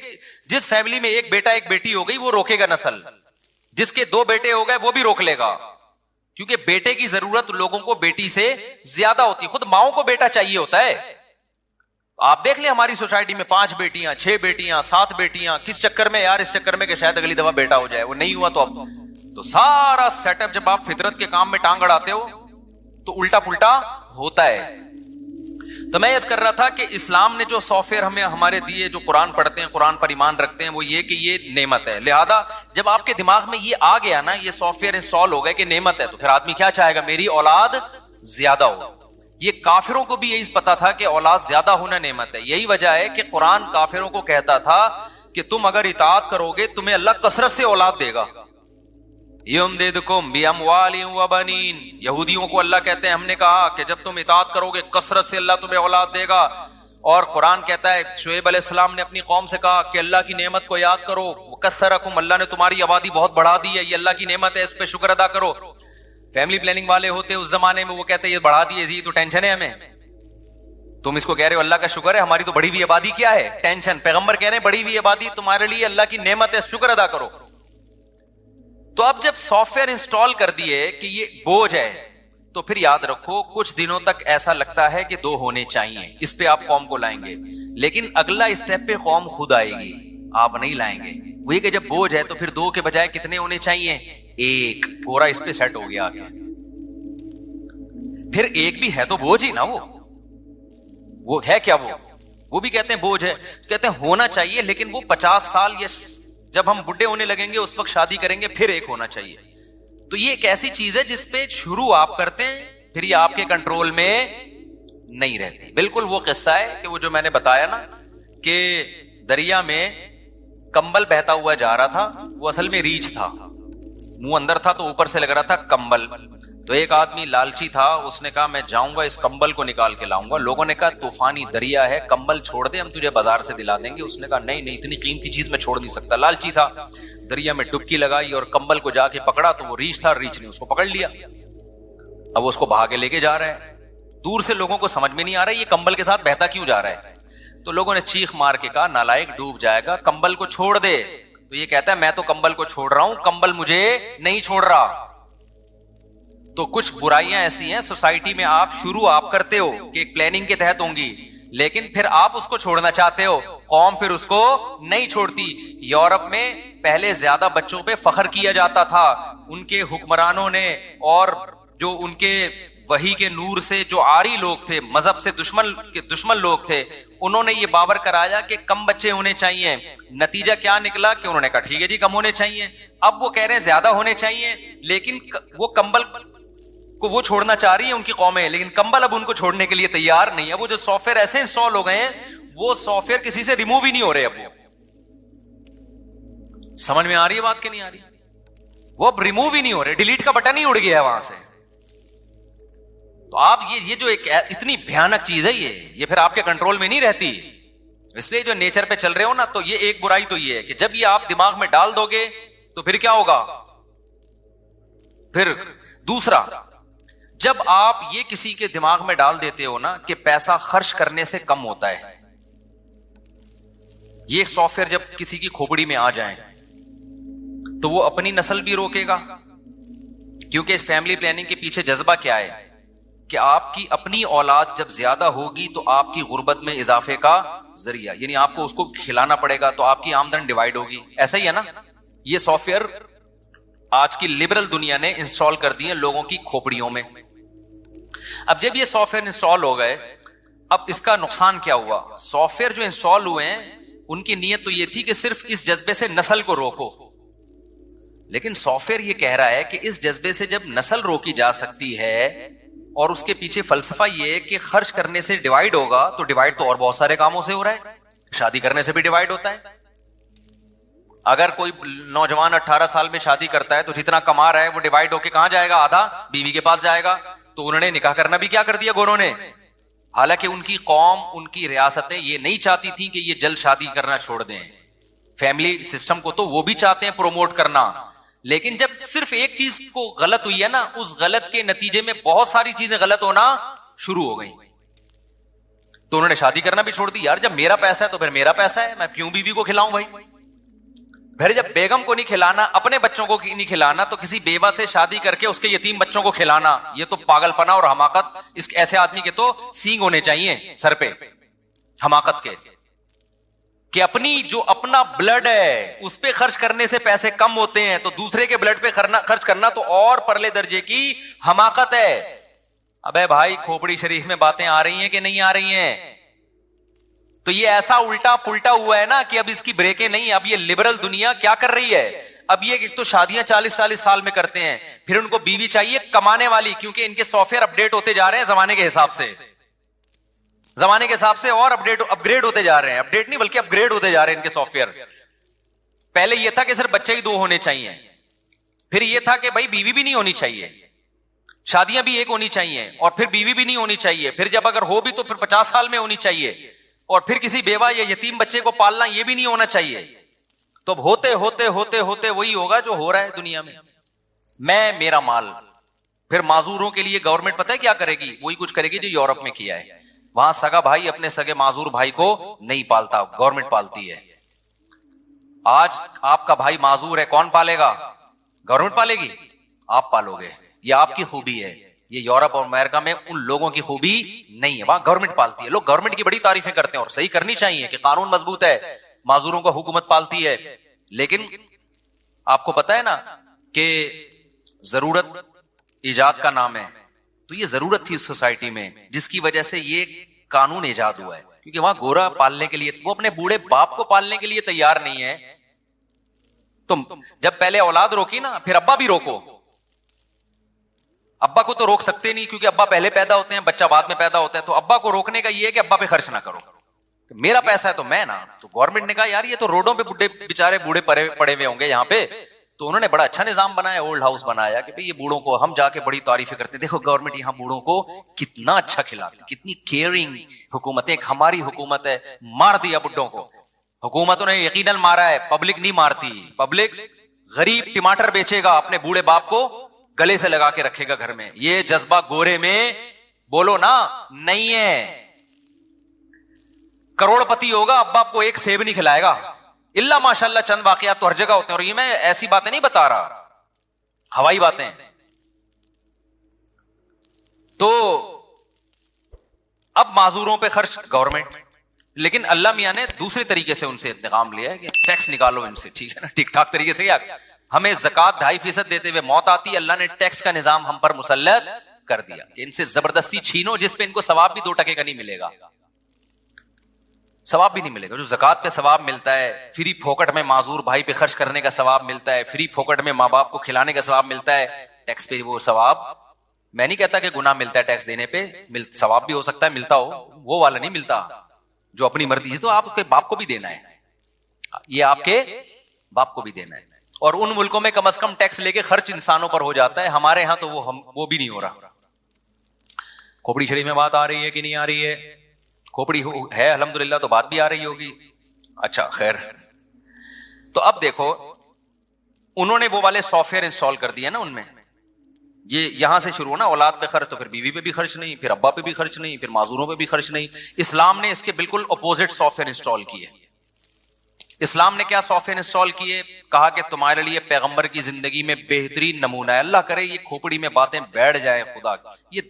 जिस फैमिली में एक बेटा एक बेटी हो गई वो रोकेगा नस्ल, जिसके 2 बेटे हो गए वो भी रोक लेगा, क्योंकि बेटे की जरूरत लोगों को बेटी से ज्यादा होती है। खुद माओ को बेटा चाहिए होता है। आप देख ले हमारी सोसाइटी में 5 बेटियां, 6 बेटियां, 7 बेटियां, किस चक्कर में यार, इस चक्कर में कि शायद अगली दफा बेटा हो जाए, वो नहीं हुआ तो अब तो सारा सेटअप, जब आप फितरत के काम में टांग अड़ाते हो तो उल्टा पुल्टा होता है। तो मैं इस कर रहा था कि इस्लाम ने जो सॉफ्टवेयर हमें हमारे दिए, जो कुरान पढ़ते हैं, कुरान पर ईमान रखते हैं, वो ये कि ये नेमत है। लिहाजा जब आपके दिमाग में ये आ गया ना, ये सॉफ्टवेयर इंस्टॉल हो गया कि नेमत है, तो फिर आदमी क्या चाहेगा, मेरी औलाद ज्यादा हो। ये काफिरों को भी यही पता था कि औलाद ज्यादा होना नेमत है। यही वजह है कि कुरान काफिरों को कहता था कि तुम अगर इताअत करोगे तुम्हें अल्लाह कसरत से औलाद देगा। यहूदियों को अल्लाह कहते हैं, हमने कहा कि जब तुम इताअत करोगे कसरत से अल्लाह तुम्हें औलाद देगा। और कुरान कहता है, शुएब अलैहिस्सलाम ने अपनी कौम से कहा कि अल्लाह की नेमत को याद करो, कसरकुम, अल्लाह ने तुम्हारी आबादी बहुत बढ़ा दी है, ये अल्लाह की नेमत है, इस पे शुक्र अदा करो। फैमिली प्लानिंग वाले होते उस जमाने में, वो कहते हैं ये बढ़ा दिए जी, तो टेंशन है हमें, तुम इसको कह रहे हो अल्लाह का शुक्र है, हमारी तो बढ़ी हुई आबादी क्या है, टेंशन। पैगंबर कह रहे हैं बढ़ी हुई आबादी तुम्हारे लिए अल्लाह की नेमत है, शुक्र अदा करो। तो अब जब सॉफ्टवेयर इंस्टॉल कर दिए कि ये बोझ है, तो फिर याद रखो कुछ दिनों तक ऐसा लगता है कि 2 होने चाहिए, इस पे आप कौम को लाएंगे, लेकिन अगला स्टेप पे कौम खुद आएगी, आप नहीं लाएंगे। वही कि जब बोझ है तो फिर 2 के बजाय कितने होने चाहिए, 1, पूरा इस पे सेट हो गया आगे। फिर 1 भी है तो बोझ ही ना, वो है क्या, वो भी कहते हैं बोझ है, कहते हैं होना चाहिए, लेकिन वो 50 साल या जब हम बुढ़े होने लगेंगे उस वक्त शादी करेंगे, फिर 1 होना चाहिए। तो ये एक ऐसी चीज है जिसपे शुरू आप करते हैं, फिर ये आपके कंट्रोल में नहीं रहती। बिल्कुल वो किस्सा है कि वो जो मैंने बताया ना कि दरिया में कंबल बहता हुआ जा रहा था, वो असल में रीछ था, मुंह अंदर था तो ऊपर से लग रहा था कंबल। तो एक आदमी लालची था, उसने कहा मैं जाऊंगा इस कंबल को निकाल के लाऊंगा। लोगों ने कहा तूफानी दरिया है, कंबल छोड़ दे, हम तुझे बाजार से दिला देंगे। उसने कहा नहीं नहीं, इतनी कीमती चीज मैं छोड़ नहीं सकता। लालची था, दरिया में डुबकी लगाई और कंबल को जाके पकड़ा तो वो रीछ था, रीछ ने उसको पकड़ लिया। अब उसको भागे लेके जा रहा है। दूर से लोगों को समझ में नहीं आ रहा है ये कंबल के साथ बहता क्यों जा रहा है। तो लोगों ने चीख मार के कहा नालायक डूब जाएगा, कंबल को छोड़ दे। तो ये कहता है मैं तो कंबल को छोड़ रहा हूं, कंबल मुझे नहीं छोड़ रहा। तो कुछ बुराइयां ऐसी हैं सोसाइटी में, आप करते हो कि एक प्लानिंग के तहत होंगी, लेकिन फिर आप उसको छोड़ना चाहते हो, कौम फिर उसको नहीं छोड़ती। यूरोप में पहले ज्यादा बच्चों पे फख्र किया जाता था, उनके हुक्मरानों ने और जो उनके वही के नूर से जो आरी लोग थे, मजहब से दुश्मन लोग थे, उन्होंने ये बावर कराया कि कम बच्चे होने चाहिए। नतीजा क्या निकला कि उन्होंने कहा ठीक है जी कम होने चाहिए। अब वो कह रहे हैं ज्यादा होने चाहिए, लेकिन वो कंबल को वो छोड़ना चाह रही है उनकी कौमें, लेकिन कंबल अब उनको छोड़ने के लिए तैयार नहीं है। वो जो सॉफ्टवेयर ऐसे इंस्टॉल हो गए हैं, वो सॉफ्टवेयर किसी से रिमूव ही नहीं हो रहे। अब वो समझ में आ रही है बात कि नहीं आ रही? वो अब रिमूव ही नहीं हो रहे, डिलीट का बटन ही उड़ गया है वहां से। तो आप ये जो एक इतनी भयानक चीज है, ये फिर आपके कंट्रोल में नहीं रहती। इसलिए जो नेचर पे चल रहे हो ना, तो ये एक बुराई तो ये है कि जब ये आप दिमाग में डाल दोगे तो फिर क्या होगा। फिर दूसरा, जब आप ये किसी के दिमाग में डाल देते हो ना कि पैसा खर्च करने से कम होता है, ये सॉफ्टवेयर जब किसी की खोपड़ी में आ जाए तो वो अपनी नस्ल भी रोकेगा। क्योंकि फैमिली प्लानिंग के पीछे जज्बा क्या है कि आपकी अपनी औलाद जब ज्यादा होगी तो आपकी गुर्बत में इजाफे का जरिया, यानी आपको उसको खिलाना पड़ेगा तो आपकी आमदन डिवाइड होगी। ऐसा ही है ना। ये सॉफ्टवेयर आज की लिबरल दुनिया ने इंस्टॉल कर दिए लोगों की खोपड़ियों में। अब जब ये सॉफ्टवेयर इंस्टॉल हो गए, अब इसका नुकसान क्या हुआ। सॉफ्टवेयर जो इंस्टॉल हुए हैं उनकी नीयत तो ये थी कि सिर्फ इस जज्बे से नस्ल को रोको, लेकिन सॉफ्टवेयर ये कह रहा है कि इस जज्बे से जब नस्ल रोकी जा सकती है और उसके पीछे फलसफा ये है कि खर्च करने से डिवाइड होगा, तो डिवाइड तो और बहुत सारे कामों से हो रहा है। शादी करने से भी डिवाइड होता है। अगर कोई नौजवान 18 साल में शादी करता है तो जितना कमा रहा है वो डिवाइड होके कहां जाएगा, आधा बीवी के पास जाएगा। तो उन्होंने निकाह करना भी क्या कर दिया गोरों ने। हालांकि उनकी कौम, उनकी रियासतें ये नहीं चाहती थी कि ये जल्द शादी करना छोड़ दें। फैमिली सिस्टम को तो वो भी चाहते हैं प्रोमोट करना, लेकिन जब सिर्फ एक चीज को गलत हुई है ना, उस गलत के नतीजे में बहुत सारी चीजें गलत होना शुरू हो गई। तो उन्होंने शादी करना भी छोड़ दी। यार जब मेरा पैसा है तो फिर मेरा पैसा है, मैं क्यों बीवी को खिलाऊं भाई। फिर जब बेगम को नहीं खिलाना, अपने बच्चों को नहीं खिलाना, तो किसी बेवा से शादी करके उसके यतीम बच्चों को खिलाना, ये तो पागलपना और हमाकत। इस ऐसे आदमी के तो सींग होने चाहिए सर पे, हमाकत के, कि अपनी जो अपना ब्लड है उस पे खर्च करने से पैसे कम होते हैं, तो दूसरे के ब्लड पे खर्च करना तो और परले दर्जे की हमाकत है। अबे भाई खोपड़ी शरीफ में बातें आ रही हैं कि नहीं आ रही हैं। तो ये ऐसा उल्टा पुल्टा हुआ है ना कि अब इसकी ब्रेकें नहीं। अब ये लिबरल दुनिया क्या कर रही है, अब ये एक तो शादियां 40-40 साल में करते हैं, फिर उनको बीवी चाहिए कमाने वाली, क्योंकि इनके सॉफ्टवेयर अपडेट होते जा रहे हैं जमाने के हिसाब से, जमाने के हिसाब से और अपग्रेड होते जा रहे हैं। अपडेट नहीं बल्कि अपग्रेड होते जा रहे हैं इनके सॉफ्टवेयर। पहले यह था कि सिर्फ बच्चे ही 2 होने चाहिए, फिर यह था कि भाई बीवी भी नहीं होनी चाहिए, शादियां भी एक होनी चाहिए, और फिर बीवी भी नहीं होनी चाहिए, फिर जब अगर हो भी तो फिर 50 साल में होनी चाहिए, और फिर किसी बेवा या यतीम बच्चे को पालना यह भी नहीं होना चाहिए। तो अब होते होते होते होते वही होगा जो हो रहा है दुनिया में, मैं मेरा माल। फिर माजूरों के लिए गवर्नमेंट पता है क्या करेगी, वही कुछ करेगी जो यूरोप में किया है। वहां सगा भाई अपने सगे माजूर भाई को नहीं पालता, गवर्नमेंट पालती है। आज आपका भाई माजूर है, कौन पालेगा? गवर्नमेंट पालेगी, आप पालोगे। ये आपकी खूबी है। ये यूरोप और अमेरिका में उन लोगों की खूबी नहीं है, वहां गवर्नमेंट पालती है। लोग गवर्नमेंट की बड़ी तारीफें करते हैं और सही करनी चाहिए कि कानून मजबूत है, माजूरों को हुकूमत पालती है। लेकिन आपको पता है ना कि जरूरत इजाद का नाम है, तो ये जरूरत थी उस सोसाइटी में जिसकी वजह से ये कानून इजाद हुआ है। क्योंकि वहां गोरा पालने के लिए, वो अपने बूढ़े बाप को पालने के लिए तैयार नहीं है। तुम जब पहले औलाद रोकी ना, फिर अब्बा भी रोको। अब्बा को तो रोक सकते नहीं क्योंकि अब्बा पहले पैदा होते हैं, बच्चा बाद में पैदा होता है। तो अब्बा को रोकने का ये है कि अब्बा पे खर्च ना करो, मेरा पैसा है तो मैं ना। तो गवर्नमेंट ने कहा यार ये तो रोडों पे बुढ़े बेचारे बूढ़े पड़े हुए होंगे यहाँ पे, तो उन्होंने बड़ा अच्छा निजाम बनाया, ओल्ड हाउस बनाया कि भाई ये बूढ़ों को, हम जाके बड़ी तारीफें करते हैं, देखो गवर्नमेंट यहाँ बूढ़ों को कितना अच्छा खिलाती, कितनी केयरिंग हुकूमत है। एक हमारी हुकूमत है, मार दिया बुढ़ों को। हुकूमतों ने यकीनन मारा है, पब्लिक नहीं मारती। पब्लिक गरीब टमाटर बेचेगा, अपने बूढ़े बाप को गले से लगा के रखेगा घर में। ये जज्बा गोरे में बोलो ना, नहीं है। करोड़पति होगा, अब्बा आपको एक सेब नहीं खिलाएगा, इल्ला माशाल्लाह चंद वाकयात तो हर जगह होते हैं। और ये मैं ऐसी बातें नहीं बता रहा, हवाई बातें। तो अब माजूरों पे खर्च गवर्नमेंट, लेकिन अल्लाह मियां ने दूसरे तरीके से उनसे इंतकाम लिया है कि टैक्स निकालो इनसे, ठीक है ना, ठीक ठाक तरीके से। या हमें ज़कात 2.5% देते हुए मौत आती, अल्लाह ने टैक्स का निजाम हम पर मुसल्लत कर दिया कि इनसे जबरदस्ती छीनो, जिसपे इनको सवाब भी 2 टके का नहीं मिलेगा, सवाब भी नहीं मिलेगा। जो ज़कात पे सवाब मिलता है, फ्री फोकट में माजूर भाई पे खर्च करने का सवाब मिलता है, फ्री फोकट में माँ बाप को खिलाने का सवाब मिलता है, टैक्स पे वो सवाब, मैं नहीं कहता कि गुनाह मिलता है टैक्स देने पे, सवाब भी हो सकता है मिलता हो, वो वाला नहीं मिलता जो अपनी मर्जी है। तो आप उसके बाप को भी देना है, ये आपके बाप को भी देना है। और उन मुल्कों में कम से कम टैक्स लेके खर्च इंसानों पर हो जाता है, हमारे यहां तो वो भी नहीं हो रहा। खोपड़ी शरीफ में बात आ रही है कि नहीं आ रही है? खोपड़ी है अल्हम्दुलिल्लाह, तो बात भी आ रही होगी। अच्छा खैर, तो अब देखो, उन्होंने वो वाले सॉफ्टवेयर इंस्टॉल कर दिए ना उनमें, ये यहां से शुरू हो ना, औलाद पे खर्च, तो फिर बीवी पे भी खर्च नहीं, फिर अब्बा पे भी खर्च नहीं, फिर माजूरों पे भी खर्च नहीं। इस्लाम ने इसके बिल्कुल अपोजिट सॉफ्टवेयर इंस्टॉल किए। इस्लाम ने क्या सॉफ्टवेयर इंस्टॉल किए? कहा कि तुम्हारे लिए पैगंबर की जिंदगी में बेहतरीन नमूना है। अल्लाह करे ये खोपड़ी में बातें बैठ जाए, खुदा ये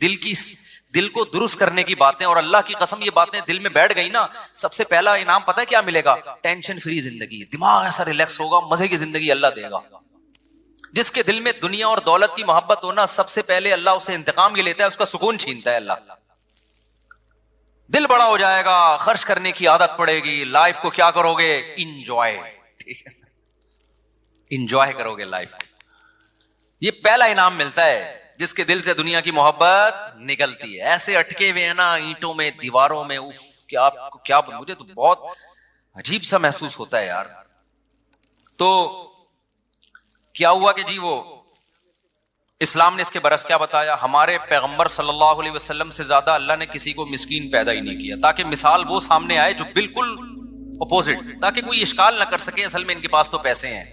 दिल को दुरुस्त करने की बातें, और अल्लाह की कसम ये बातें दिल में बैठ गई ना, सबसे पहला इनाम पता है क्या मिलेगा? टेंशन फ्री जिंदगी, दिमाग ऐसा रिलैक्स होगा, मजे की जिंदगी अल्लाह देगा। जिसके दिल में दुनिया और दौलत की मोहब्बत होना, सबसे पहले अल्लाह उसे इंतकाम ये लेता है, उसका सुकून छीनता है अल्लाह। दिल बड़ा हो जाएगा, खर्च करने की आदत पड़ेगी, लाइफ को क्या करोगे? इंजॉय, ठीक है, इंजॉय करोगे लाइफ। ये पहला इनाम मिलता है जिसके दिल से दुनिया की मोहब्बत निकलती है। ऐसे अटके हुए हैं ना ईंटों में, दीवारों में, उफ, क्या मुझे तो बहुत अजीब सा महसूस होता है यार। तो क्या हुआ कि जी वो इस्लाम ने इसके बरस क्या बताया? हमारे पैगंबर सल्लल्लाहु अलैहि वसल्लम से ज्यादा अल्लाह ने किसी को मिस्कीन पैदा ही नहीं किया, ताकि मिसाल वो सामने आए जो बिल्कुल अपोजिट, ताकि कोई इश्काल ना कर सके असल में इनके पास तो पैसे हैं।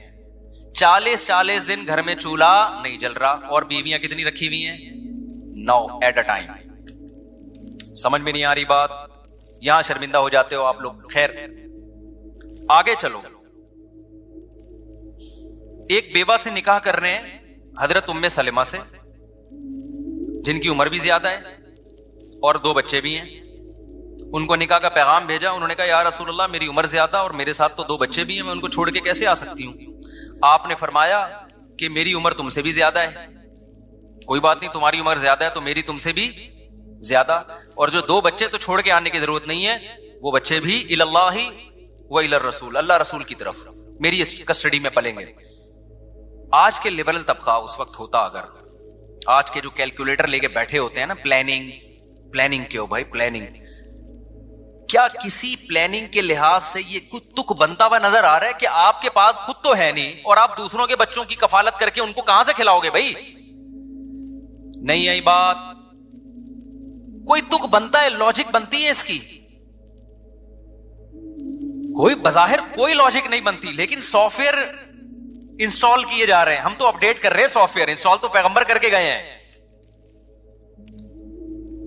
40 दिन घर में चूल्हा नहीं जल रहा, और बीवियां कितनी रखी हुई हैं? 9 एट अ टाइम। समझ में नहीं आ रही बात? यहां शर्मिंदा हो जाते हो आप लोग। खैर आगे चलो, एक बेवा से निकाह कर रहे हैं हजरत उम्मे सलेमा से, जिनकी उम्र भी ज्यादा है और 2 बच्चे भी हैं। उनको निकाह का पैगाम भेजा, उन्होंने कहा या रसूल अल्लाह, मेरी उम्र ज्यादा और मेरे साथ तो 2 बच्चे भी हैं, मैं उनको छोड़ के कैसे आ सकती हूं? आपने फरमाया कि मेरी उम्र तुमसे भी ज्यादा है, कोई बात नहीं, तुम्हारी उम्र ज्यादा है तो मेरी तुमसे भी ज्यादा, और जो 2 बच्चे तो छोड़ के आने की जरूरत नहीं है, वो बच्चे भी इलल्लाहि व इलर रसूल, अल्लाह रसूल की तरफ मेरी कस्टडी में पलेंगे। आज के लिबरल तबका उस वक्त होता, अगर आज के जो कैलकुलेटर लेके बैठे होते हैं ना, प्लानिंग क्यों भाई, प्लानिंग क्या किसी प्लानिंग के लिहाज से ये कुछ तुक बनता हुआ नजर आ रहा है कि आपके पास खुद तो है नहीं, और आप दूसरों के बच्चों की कफालत करके उनको कहां से खिलाओगे भाई? नहीं आई बात? कोई तुक बनता है, लॉजिक बनती है इसकी, कोई बजाहिर कोई लॉजिक नहीं बनती, लेकिन सॉफ्टवेयर इंस्टॉल किए जा रहे हैं। हम तो अपडेट कर रहे हैं सॉफ्टवेयर, इंस्टॉल तो पैगंबर करके गए हैं,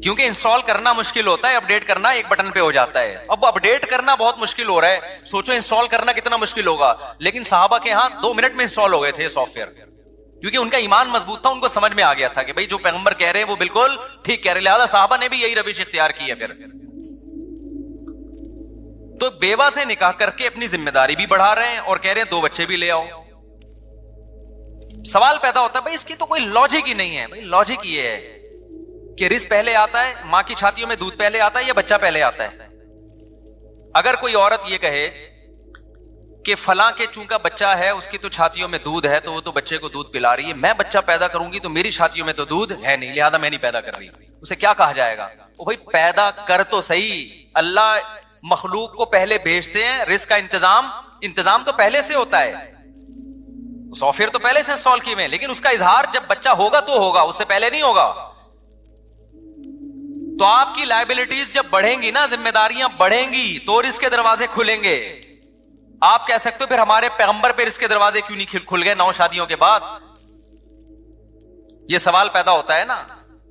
क्योंकि इंस्टॉल करना मुश्किल होता है, अपडेट करना एक बटन पे हो जाता है। अब अपडेट करना बहुत मुश्किल हो रहा है, सोचो इंस्टॉल करना कितना मुश्किल होगा। लेकिन साहबा के यहां 2 मिनट में इंस्टॉल हो गए थे सॉफ्टवेयर, क्योंकि उनका ईमान मजबूत था, उनको समझ में आ गया था कि भाई जो पैगंबर कह रहे हैं वो बिल्कुल ठीक कह रहे, लिहाजा साहबा ने भी यही रविश इख्तियार की है। फिर तो बेवा से निकाह करके अपनी जिम्मेदारी भी बढ़ा रहे हैं और कह रहे हैं 2 बच्चे भी ले आओ। सवाल पैदा होता है भाई इसकी तो कोई लॉजिक ही नहीं है। भाई लॉजिक ये है कि रिस्क पहले आता है, मां की छातियों में दूध पहले आता है या बच्चा पहले आता है? अगर कोई औरत ये कहे कि फलां के चूंकि बच्चा है उसकी तो छातियों में दूध है तो वो तो बच्चे को दूध पिला रही है, मैं बच्चा पैदा करूंगी तो मेरी छातियों में तो दूध है नहीं, लिहाजा मैं नहीं पैदा कर रही, उसे क्या कहा जाएगा? ओ भाई पैदा कर तो सही, अल्लाह मखलूक को पहले भेजते हैं, रिस्क का इंतजाम तो पहले से होता है, सॉफ्टवेयर तो पहले से इंस्टॉल किए हुए हैं, लेकिन उसका इजहार जब बच्चा होगा तो होगा, उससे पहले नहीं होगा। तो आपकी लायबिलिटीज जब बढ़ेंगी ना, जिम्मेदारियां बढ़ेंगी, तो रिस्क के दरवाजे खुलेंगे। आप कह सकते हो फिर हमारे पैगंबर पे रिस्क के दरवाजे क्यों नहीं खुल गए 9 शादियों के बाद? यह सवाल पैदा होता है ना।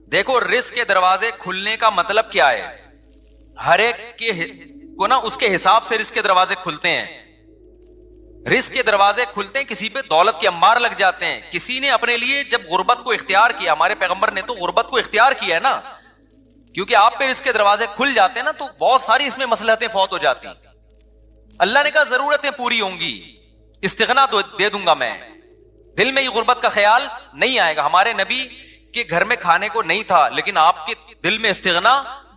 देखो, रिस्क के दरवाजे खुलने का मतलब क्या है? हर एक को ना उसके हिसाब से रिस्क के दरवाजे खुलते हैं। रिस्क के दरवाजे खुलते हैं, किसी पे दौलत के अंबार लग जाते हैं। किसी ने अपने लिए जब गुर्बत को इख्तियार किया, हमारे पैगंबर ने तो गुर्बत को इख्तियार किया है ना, क्योंकि आप पे रिस्क के दरवाजे खुल जाते हैं ना, तो बहुत सारी इसमें मसलहतें फौत हो जाती। अल्लाह ने कहा जरूरतें पूरी होंगी, इस्तिगना दे दूंगा मैं, दिल में ये गुर्बत का ख्याल नहीं आएगा। हमारे नबी के घर में खाने को नहीं था, लेकिन आपके दिल में इस्तिगना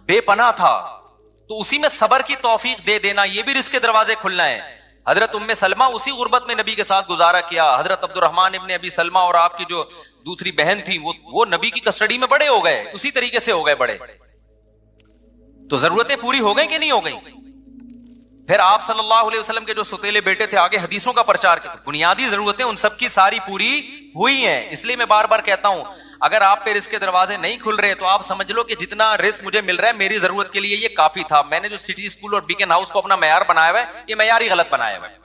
बेपनाह था, तो उसी में सबर की तौफीक दे देना, ये भी रिस्क के दरवाजे खुलना है। हजरत उम्मे सलमा उसी गुर्बत में नबी के साथ गुजारा किया। हजरत अब्दुर्रहमान इब्ने अबी सलमा और आपकी जो दूसरी बहन थी वो नबी की कस्टडी में बड़े हो गए, उसी तरीके से हो गए बड़े। तो जरूरतें पूरी हो गई कि नहीं हो गई? फिर आप सल्लल्लाहु अलैहि वसल्लम के जो सुतेले बेटे थे, आगे हदीसों का प्रचार किया, बुनियादी जरूरतें उन सबकी सारी पूरी हुई हैं। इसलिए मैं बार बार कहता हूं, अगर आप पे रिस्क के दरवाजे नहीं खुल रहे तो आप समझ लो कि जितना रिस्क मुझे मिल रहा है मेरी जरूरत के लिए ये काफी था। मैंने जो सिटी स्कूल और बीकन हाउस को अपना मैयार बनाया हुआ है, ये मैयार ही गलत बनाया हुआ है।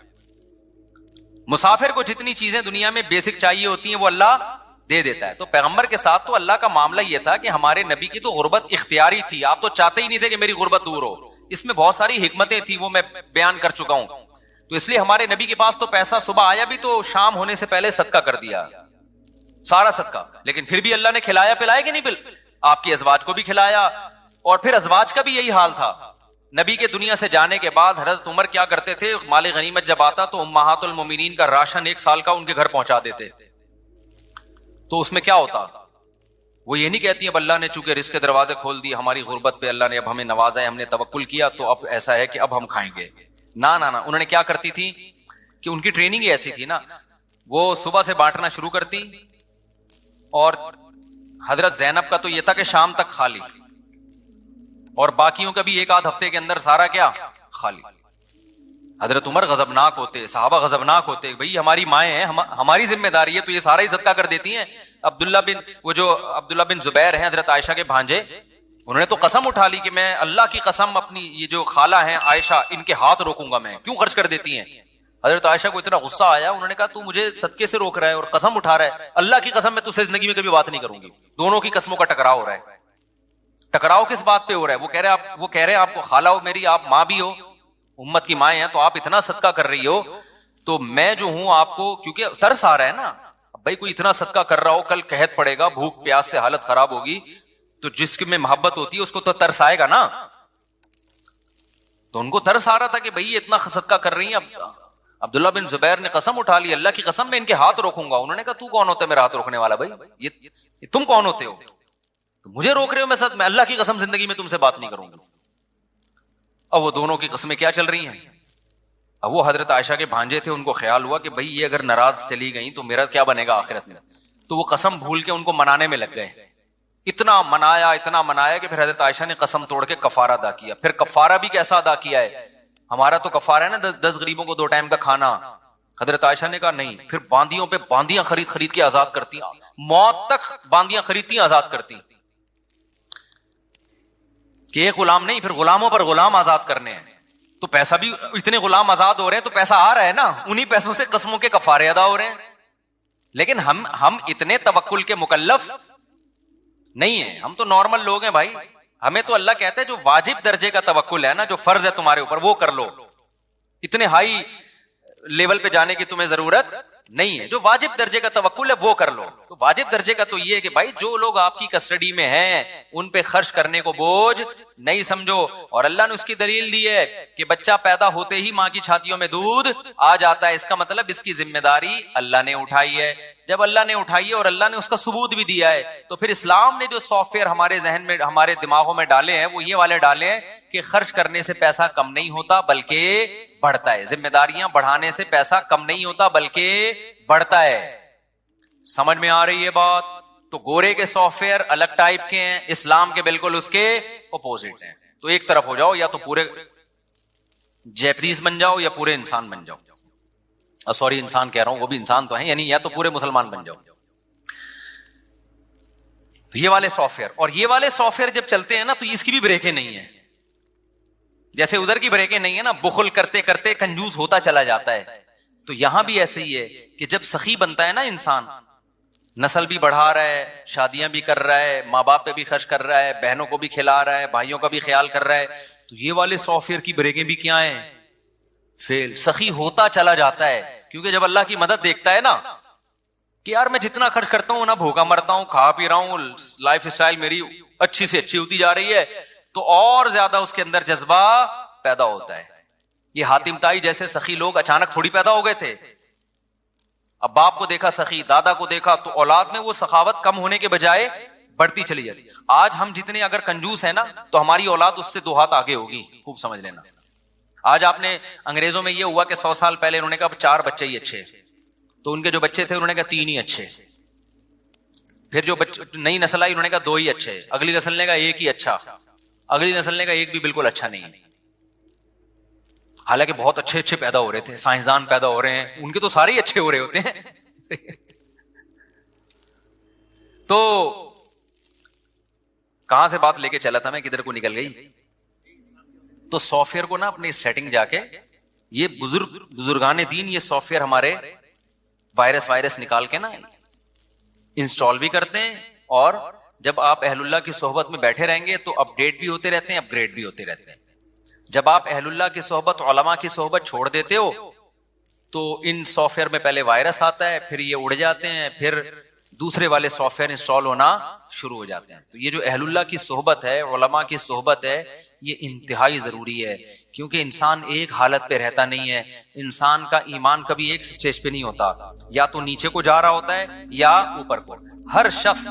मुसाफिर को जितनी चीजें दुनिया में बेसिक चाहिए होती हैं वो अल्लाह दे देता है। तो पैगंबर के साथ तो अल्लाह का मामला यह था कि हमारे नबी की तो गुर्बत इख्तियारी थी, आप तो चाहते ही नहीं थे कि मेरी गुर्बत दूर हो। इसमें बहुत सारी हिकमतें थी, वो मैं बयान कर चुका हूं। तो इसलिए हमारे नबी के पास तो पैसा सुबह आया भी तो शाम होने से पहले सदका कर दिया, सारा सदका। लेकिन फिर भी अल्लाह ने खिलाया पिलाया कि नहीं? आपकी अजवाज को भी खिलाया, और फिर अजवाज का भी यही हाल था। नबी के दुनिया से जाने के बाद हजरत उमर क्या करते थे, माले गनीमत जब आता तो उम्महातुल मोमिनीन का राशन 1 साल का उनके घर पहुंचा देते। तो उसमें क्या होता, वो ये नहीं कहती अब अल्लाह ने चूंकि रिस्क के दरवाजे खोल दिए, हमारी गुर्बत पे अल्लाह ने अब हमें नवाजा है, हमने तवक्कुल किया तो अब ऐसा है कि अब हम खाएंगे। ना ना ना, उन्होंने क्या करती थी कि उनकी ट्रेनिंग ही ऐसी थी ना, वो सुबह से बांटना शुरू करती, और हजरत जैनब का तो यह था कि शाम तक खाली, और बाकियों का भी 1 आध हफ्ते के अंदर सारा क्या खाली। हजरत उमर गजबनाक होते, सहाबा गजबनाक होते, भाई हमारी माएँ हैं, हमारी जिम्मेदारी है, तो ये सारा ही सदका कर देती हैं। अब्दुल्ला बिन जुबैर हैं, हजरत आयशा के भांजे, उन्होंने तो कसम उठा ली कि मैं अल्लाह की कसम अपनी ये जो खाला है आयशा, इनके हाथ रोकूंगा मैं, क्यों खर्च कर देती हैं। हजरत आयशा को इतना गुस्सा आया, उन्होंने कहा तू मुझे सदके से रोक रहा है और कसम उठा रहा है, अल्लाह की कसम मैं तुझसे जिंदगी में कभी बात नहीं करूंगी। दोनों की कसमों का टकराव हो रहा है। टकराव किस बात पे हो रहा है? वो कह रहे हैं आपको खाला हो मेरी, आप माँ भी हो, उम्मत की माँ हैं, तो आप इतना सदका कर रही हो, तो मैं जो हूं आपको, क्योंकि तरस आ रहा है ना, भाई कोई इतना सदका कर रहा हो, कल कहत पड़ेगा, भूख प्यास से हालत खराब होगी, तो जिसमें मोहब्बत होती है उसको तो तरस आएगा ना। तो उनको तरस आ रहा था कि भाई ये इतना सदका कर रही है। अब्दुल्ला बिन जुबैर ने कसम उठा ली, अल्लाह की कसम मैं इनके हाथ रोकूंगा। उन्होंने कहा तू कौन होता है मेरा हाथ रोकने वाला? भाई ये तुम कौन होते हो, तो मुझे रोक रहे हो? मैं अल्लाह की कसम जिंदगी में तुमसे बात नहीं करूंगा। अब वो दोनों की कस्में क्या चल रही हैं। अब वो हजरत आयशा के भांजे थे, उनको ख्याल हुआ कि भाई ये अगर नाराज चली गई तो मेरा क्या बनेगा आखिरत में। तो वो कसम भूल के उनको मनाने में लग गए। इतना मनाया कि फिर हजरत आयशा ने कसम तोड़ के कफारा अदा किया। फिर कफारा भी कैसा अदा किया है? हमारा तो कफारा है ना 10 गरीबों को 2 टाइम का खाना। हजरत आयशा ने कहा नहीं, फिर बांदियों पे बांदियां खरीद के आजाद करती, मौत तक बांदियां खरीदती आजाद करती, कि एक गुलाम नहीं, फिर गुलामों पर गुलाम आजाद करने हैं। तो पैसा भी, इतने गुलाम आजाद हो रहे हैं तो पैसा आ रहा है ना, उन्हीं पैसों से कसमों के कफारे अदा हो रहे हैं। लेकिन हम इतने तवक्कुल के मुकल्लफ नहीं है, हम तो नॉर्मल लोग हैं भाई। हमें तो अल्लाह कहता है जो वाजिब दर्जे का तवक्कुल है ना, जो फर्ज है तुम्हारे ऊपर वो कर लो, इतने हाई लेवल पे जाने की तुम्हें जरूरत नहीं है। जो वाजिब दर्जे का तवक्कुल है वो कर लो। तो वाजिब दर्जे का तो ये है कि भाई जो लोग आपकी कस्टडी में हैं उन पे खर्च करने को बोझ नहीं समझो। और अल्लाह ने उसकी दलील दी है कि बच्चा पैदा होते ही माँ की छातियों में दूध आ जाता है, इसका मतलब इसकी जिम्मेदारी अल्लाह ने उठाई है। जब अल्लाह ने उठाई है और अल्लाह ने उसका सबूत भी दिया है, तो फिर इस्लाम ने जो सॉफ्टवेयर हमारे जहन में, हमारे दिमागों में डाले हैं वो ये वाले डाले हैं कि खर्च करने से पैसा कम नहीं होता बल्कि बढ़ता है। जिम्मेदारियां बढ़ाने से पैसा कम नहीं होता बल्कि बढ़ता है। समझ में आ रही है बात? तो गोरे के सॉफ्टवेयर अलग टाइप के हैं, इस्लाम के बिल्कुल उसके अपोजिट हैं। तो एक तरफ हो जाओ, या तो पूरे जैपनीज बन जाओ या पूरे इंसान बन जाओ। सॉरी, इंसान कह रहा हूं, वो भी इंसान तो है, यानी या तो पूरे मुसलमान बन जाओ। तो ये वाले सॉफ्टवेयर, और ये वाले सॉफ्टवेयर जब चलते हैं ना तो इसकी भी ब्रेकें नहीं है। जैसे उधर की ब्रेकें नहीं है ना, बुखल करते करते कंजूस होता चला जाता है। तो यहां भी ऐसे ही है कि जब सखी बनता है ना इंसान, नस्ल भी बढ़ा रहा है, शादियां भी कर रहा है, माँ बाप पे भी खर्च कर रहा है, बहनों को भी खिला रहा है, भाइयों का भी ख्याल कर रहा है, तो ये वाले सॉफ्टवेयर की ब्रेकें भी क्या हैं? फेल। सखी होता चला जाता है, क्योंकि जब अल्लाह की मदद देखता है ना कि यार मैं जितना खर्च करता हूं ना, भूखा मरता हूं, खा पी रहा हूं, लाइफ स्टाइल मेरी अच्छी से अच्छी होती जा रही है, तो और ज्यादा उसके अंदर जज्बा पैदा होता है। ये हातिम ताई जैसे सखी लोग अचानक थोड़ी पैदा हो गए थे। अब बाप को देखा सखी, दादा को देखा, तो औलाद में वो सखावत कम होने के बजाय बढ़ती चली जाती। आज हम जितने अगर कंजूस है ना, तो हमारी औलाद उससे 2 हाथ आगे होगी, खूब समझ लेना। आज आपने अंग्रेजों में ये हुआ कि 100 साल पहले उन्होंने कहा 4 बच्चे ही अच्छे, तो उनके जो बच्चे थे उन्होंने कहा 3 ही अच्छे। फिर जो नई नस्ल आई उन्होंने कहा 2 ही अच्छे, अगली नस्ल ने कहा 1 ही अच्छा, अगली नस्ल ने कहा 1 भी बिल्कुल अच्छा नहीं। हालांकि बहुत अच्छे अच्छे पैदा हो रहे थे, साइंसदान पैदा हो रहे हैं, उनके तो सारे ही अच्छे हो रहे होते हैं। तो कहां से बात लेके चला था मैं, किधर को निकल गई? तो सॉफ्टवेयर को ना अपनी सेटिंग जाके, ये बुजुर्गाने दीन ये सॉफ्टवेयर हमारे वायरस निकाल के ना इंस्टॉल भी करते हैं, और जब आप अहलुल्लाह की सोहबत में बैठे रहेंगे तो अपडेट भी होते रहते हैं, अपग्रेड भी होते रहते हैं। जब आप अहलुल्लाह की सोहबत, उलमा की सोहबत छोड़ देते हो, तो इन सॉफ्टवेयर में पहले वायरस आता है, फिर ये उड़ जाते हैं, फिर दूसरे वाले सॉफ्टवेयर इंस्टॉल होना शुरू हो जाते हैं। तो ये जो अहलुल्लाह की सोहबत है, उलमा की सोहबत है, ये इंतहाई जरूरी है, क्योंकि इंसान एक हालत पे रहता नहीं है। इंसान का ईमान कभी एक स्टेज पे नहीं होता, या तो नीचे को जा रहा होता है या ऊपर को। हर शख्स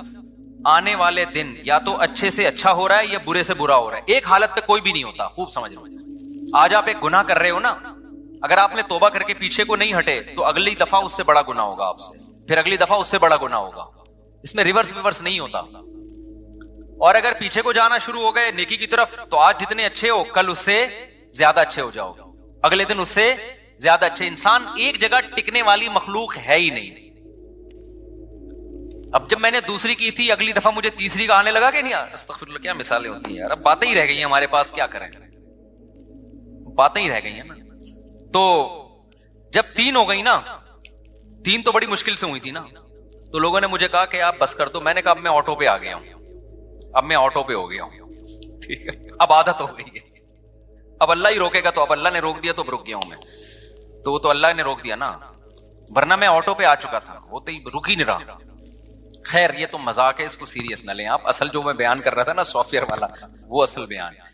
आने वाले दिन या तो अच्छे से अच्छा हो रहा है या बुरे से बुरा हो रहा है, एक हालत पे कोई भी नहीं होता, खूब समझ लो। आज आप एक गुनाह कर रहे हो ना, अगर आपने तौबा करके पीछे को नहीं हटे, तो अगली दफा उससे बड़ा गुनाह होगा आपसे, फिर अगली दफा उससे बड़ा गुनाह होगा। इसमें रिवर्स नहीं होता। और अगर पीछे को जाना शुरू हो गए नेकी की तरफ, तो आज जितने अच्छे हो कल उससे ज्यादा अच्छे हो जाओगे, अगले दिन उससे ज्यादा अच्छे। इंसान एक जगह टिकने वाली मखलूक है ही नहीं। अब जब मैंने दूसरी की थी, अगली दफा मुझे तीसरी का आने लगा कि नहीं यार, अस्तगफिरुल्लाह, क्या मिसालें होती हैं यार। अब बातें ही रह गई हैं हमारे पास, क्या करें, बातें ही रह गई हैं ना। तो जब 3 हो गई ना, 3 तो बड़ी मुश्किल से हुई थी ना, तो लोगों ने मुझे कहा कि आप बस कर दो। मैंने कहा अब मैं ऑटो पे आ गया हूं, अब मैं ऑटो पे हो गया हूं, ठीक है, अब आदत हो गई है। अब अल्लाह ही रोकेगा, तो अब अल्लाह ने रोक दिया तो रुक गया हूं मैं, तो वो तो अल्लाह ने रोक दिया ना, वरना मैं ऑटो पे आ चुका था, वो तो रुक ही नहीं रहा। खैर ये तो मजाक है, इसको सीरियस ना लें आप। असल जो मैं बयान कर रहा था ना सॉफ्टवेयर वाला, वो असल बयान है।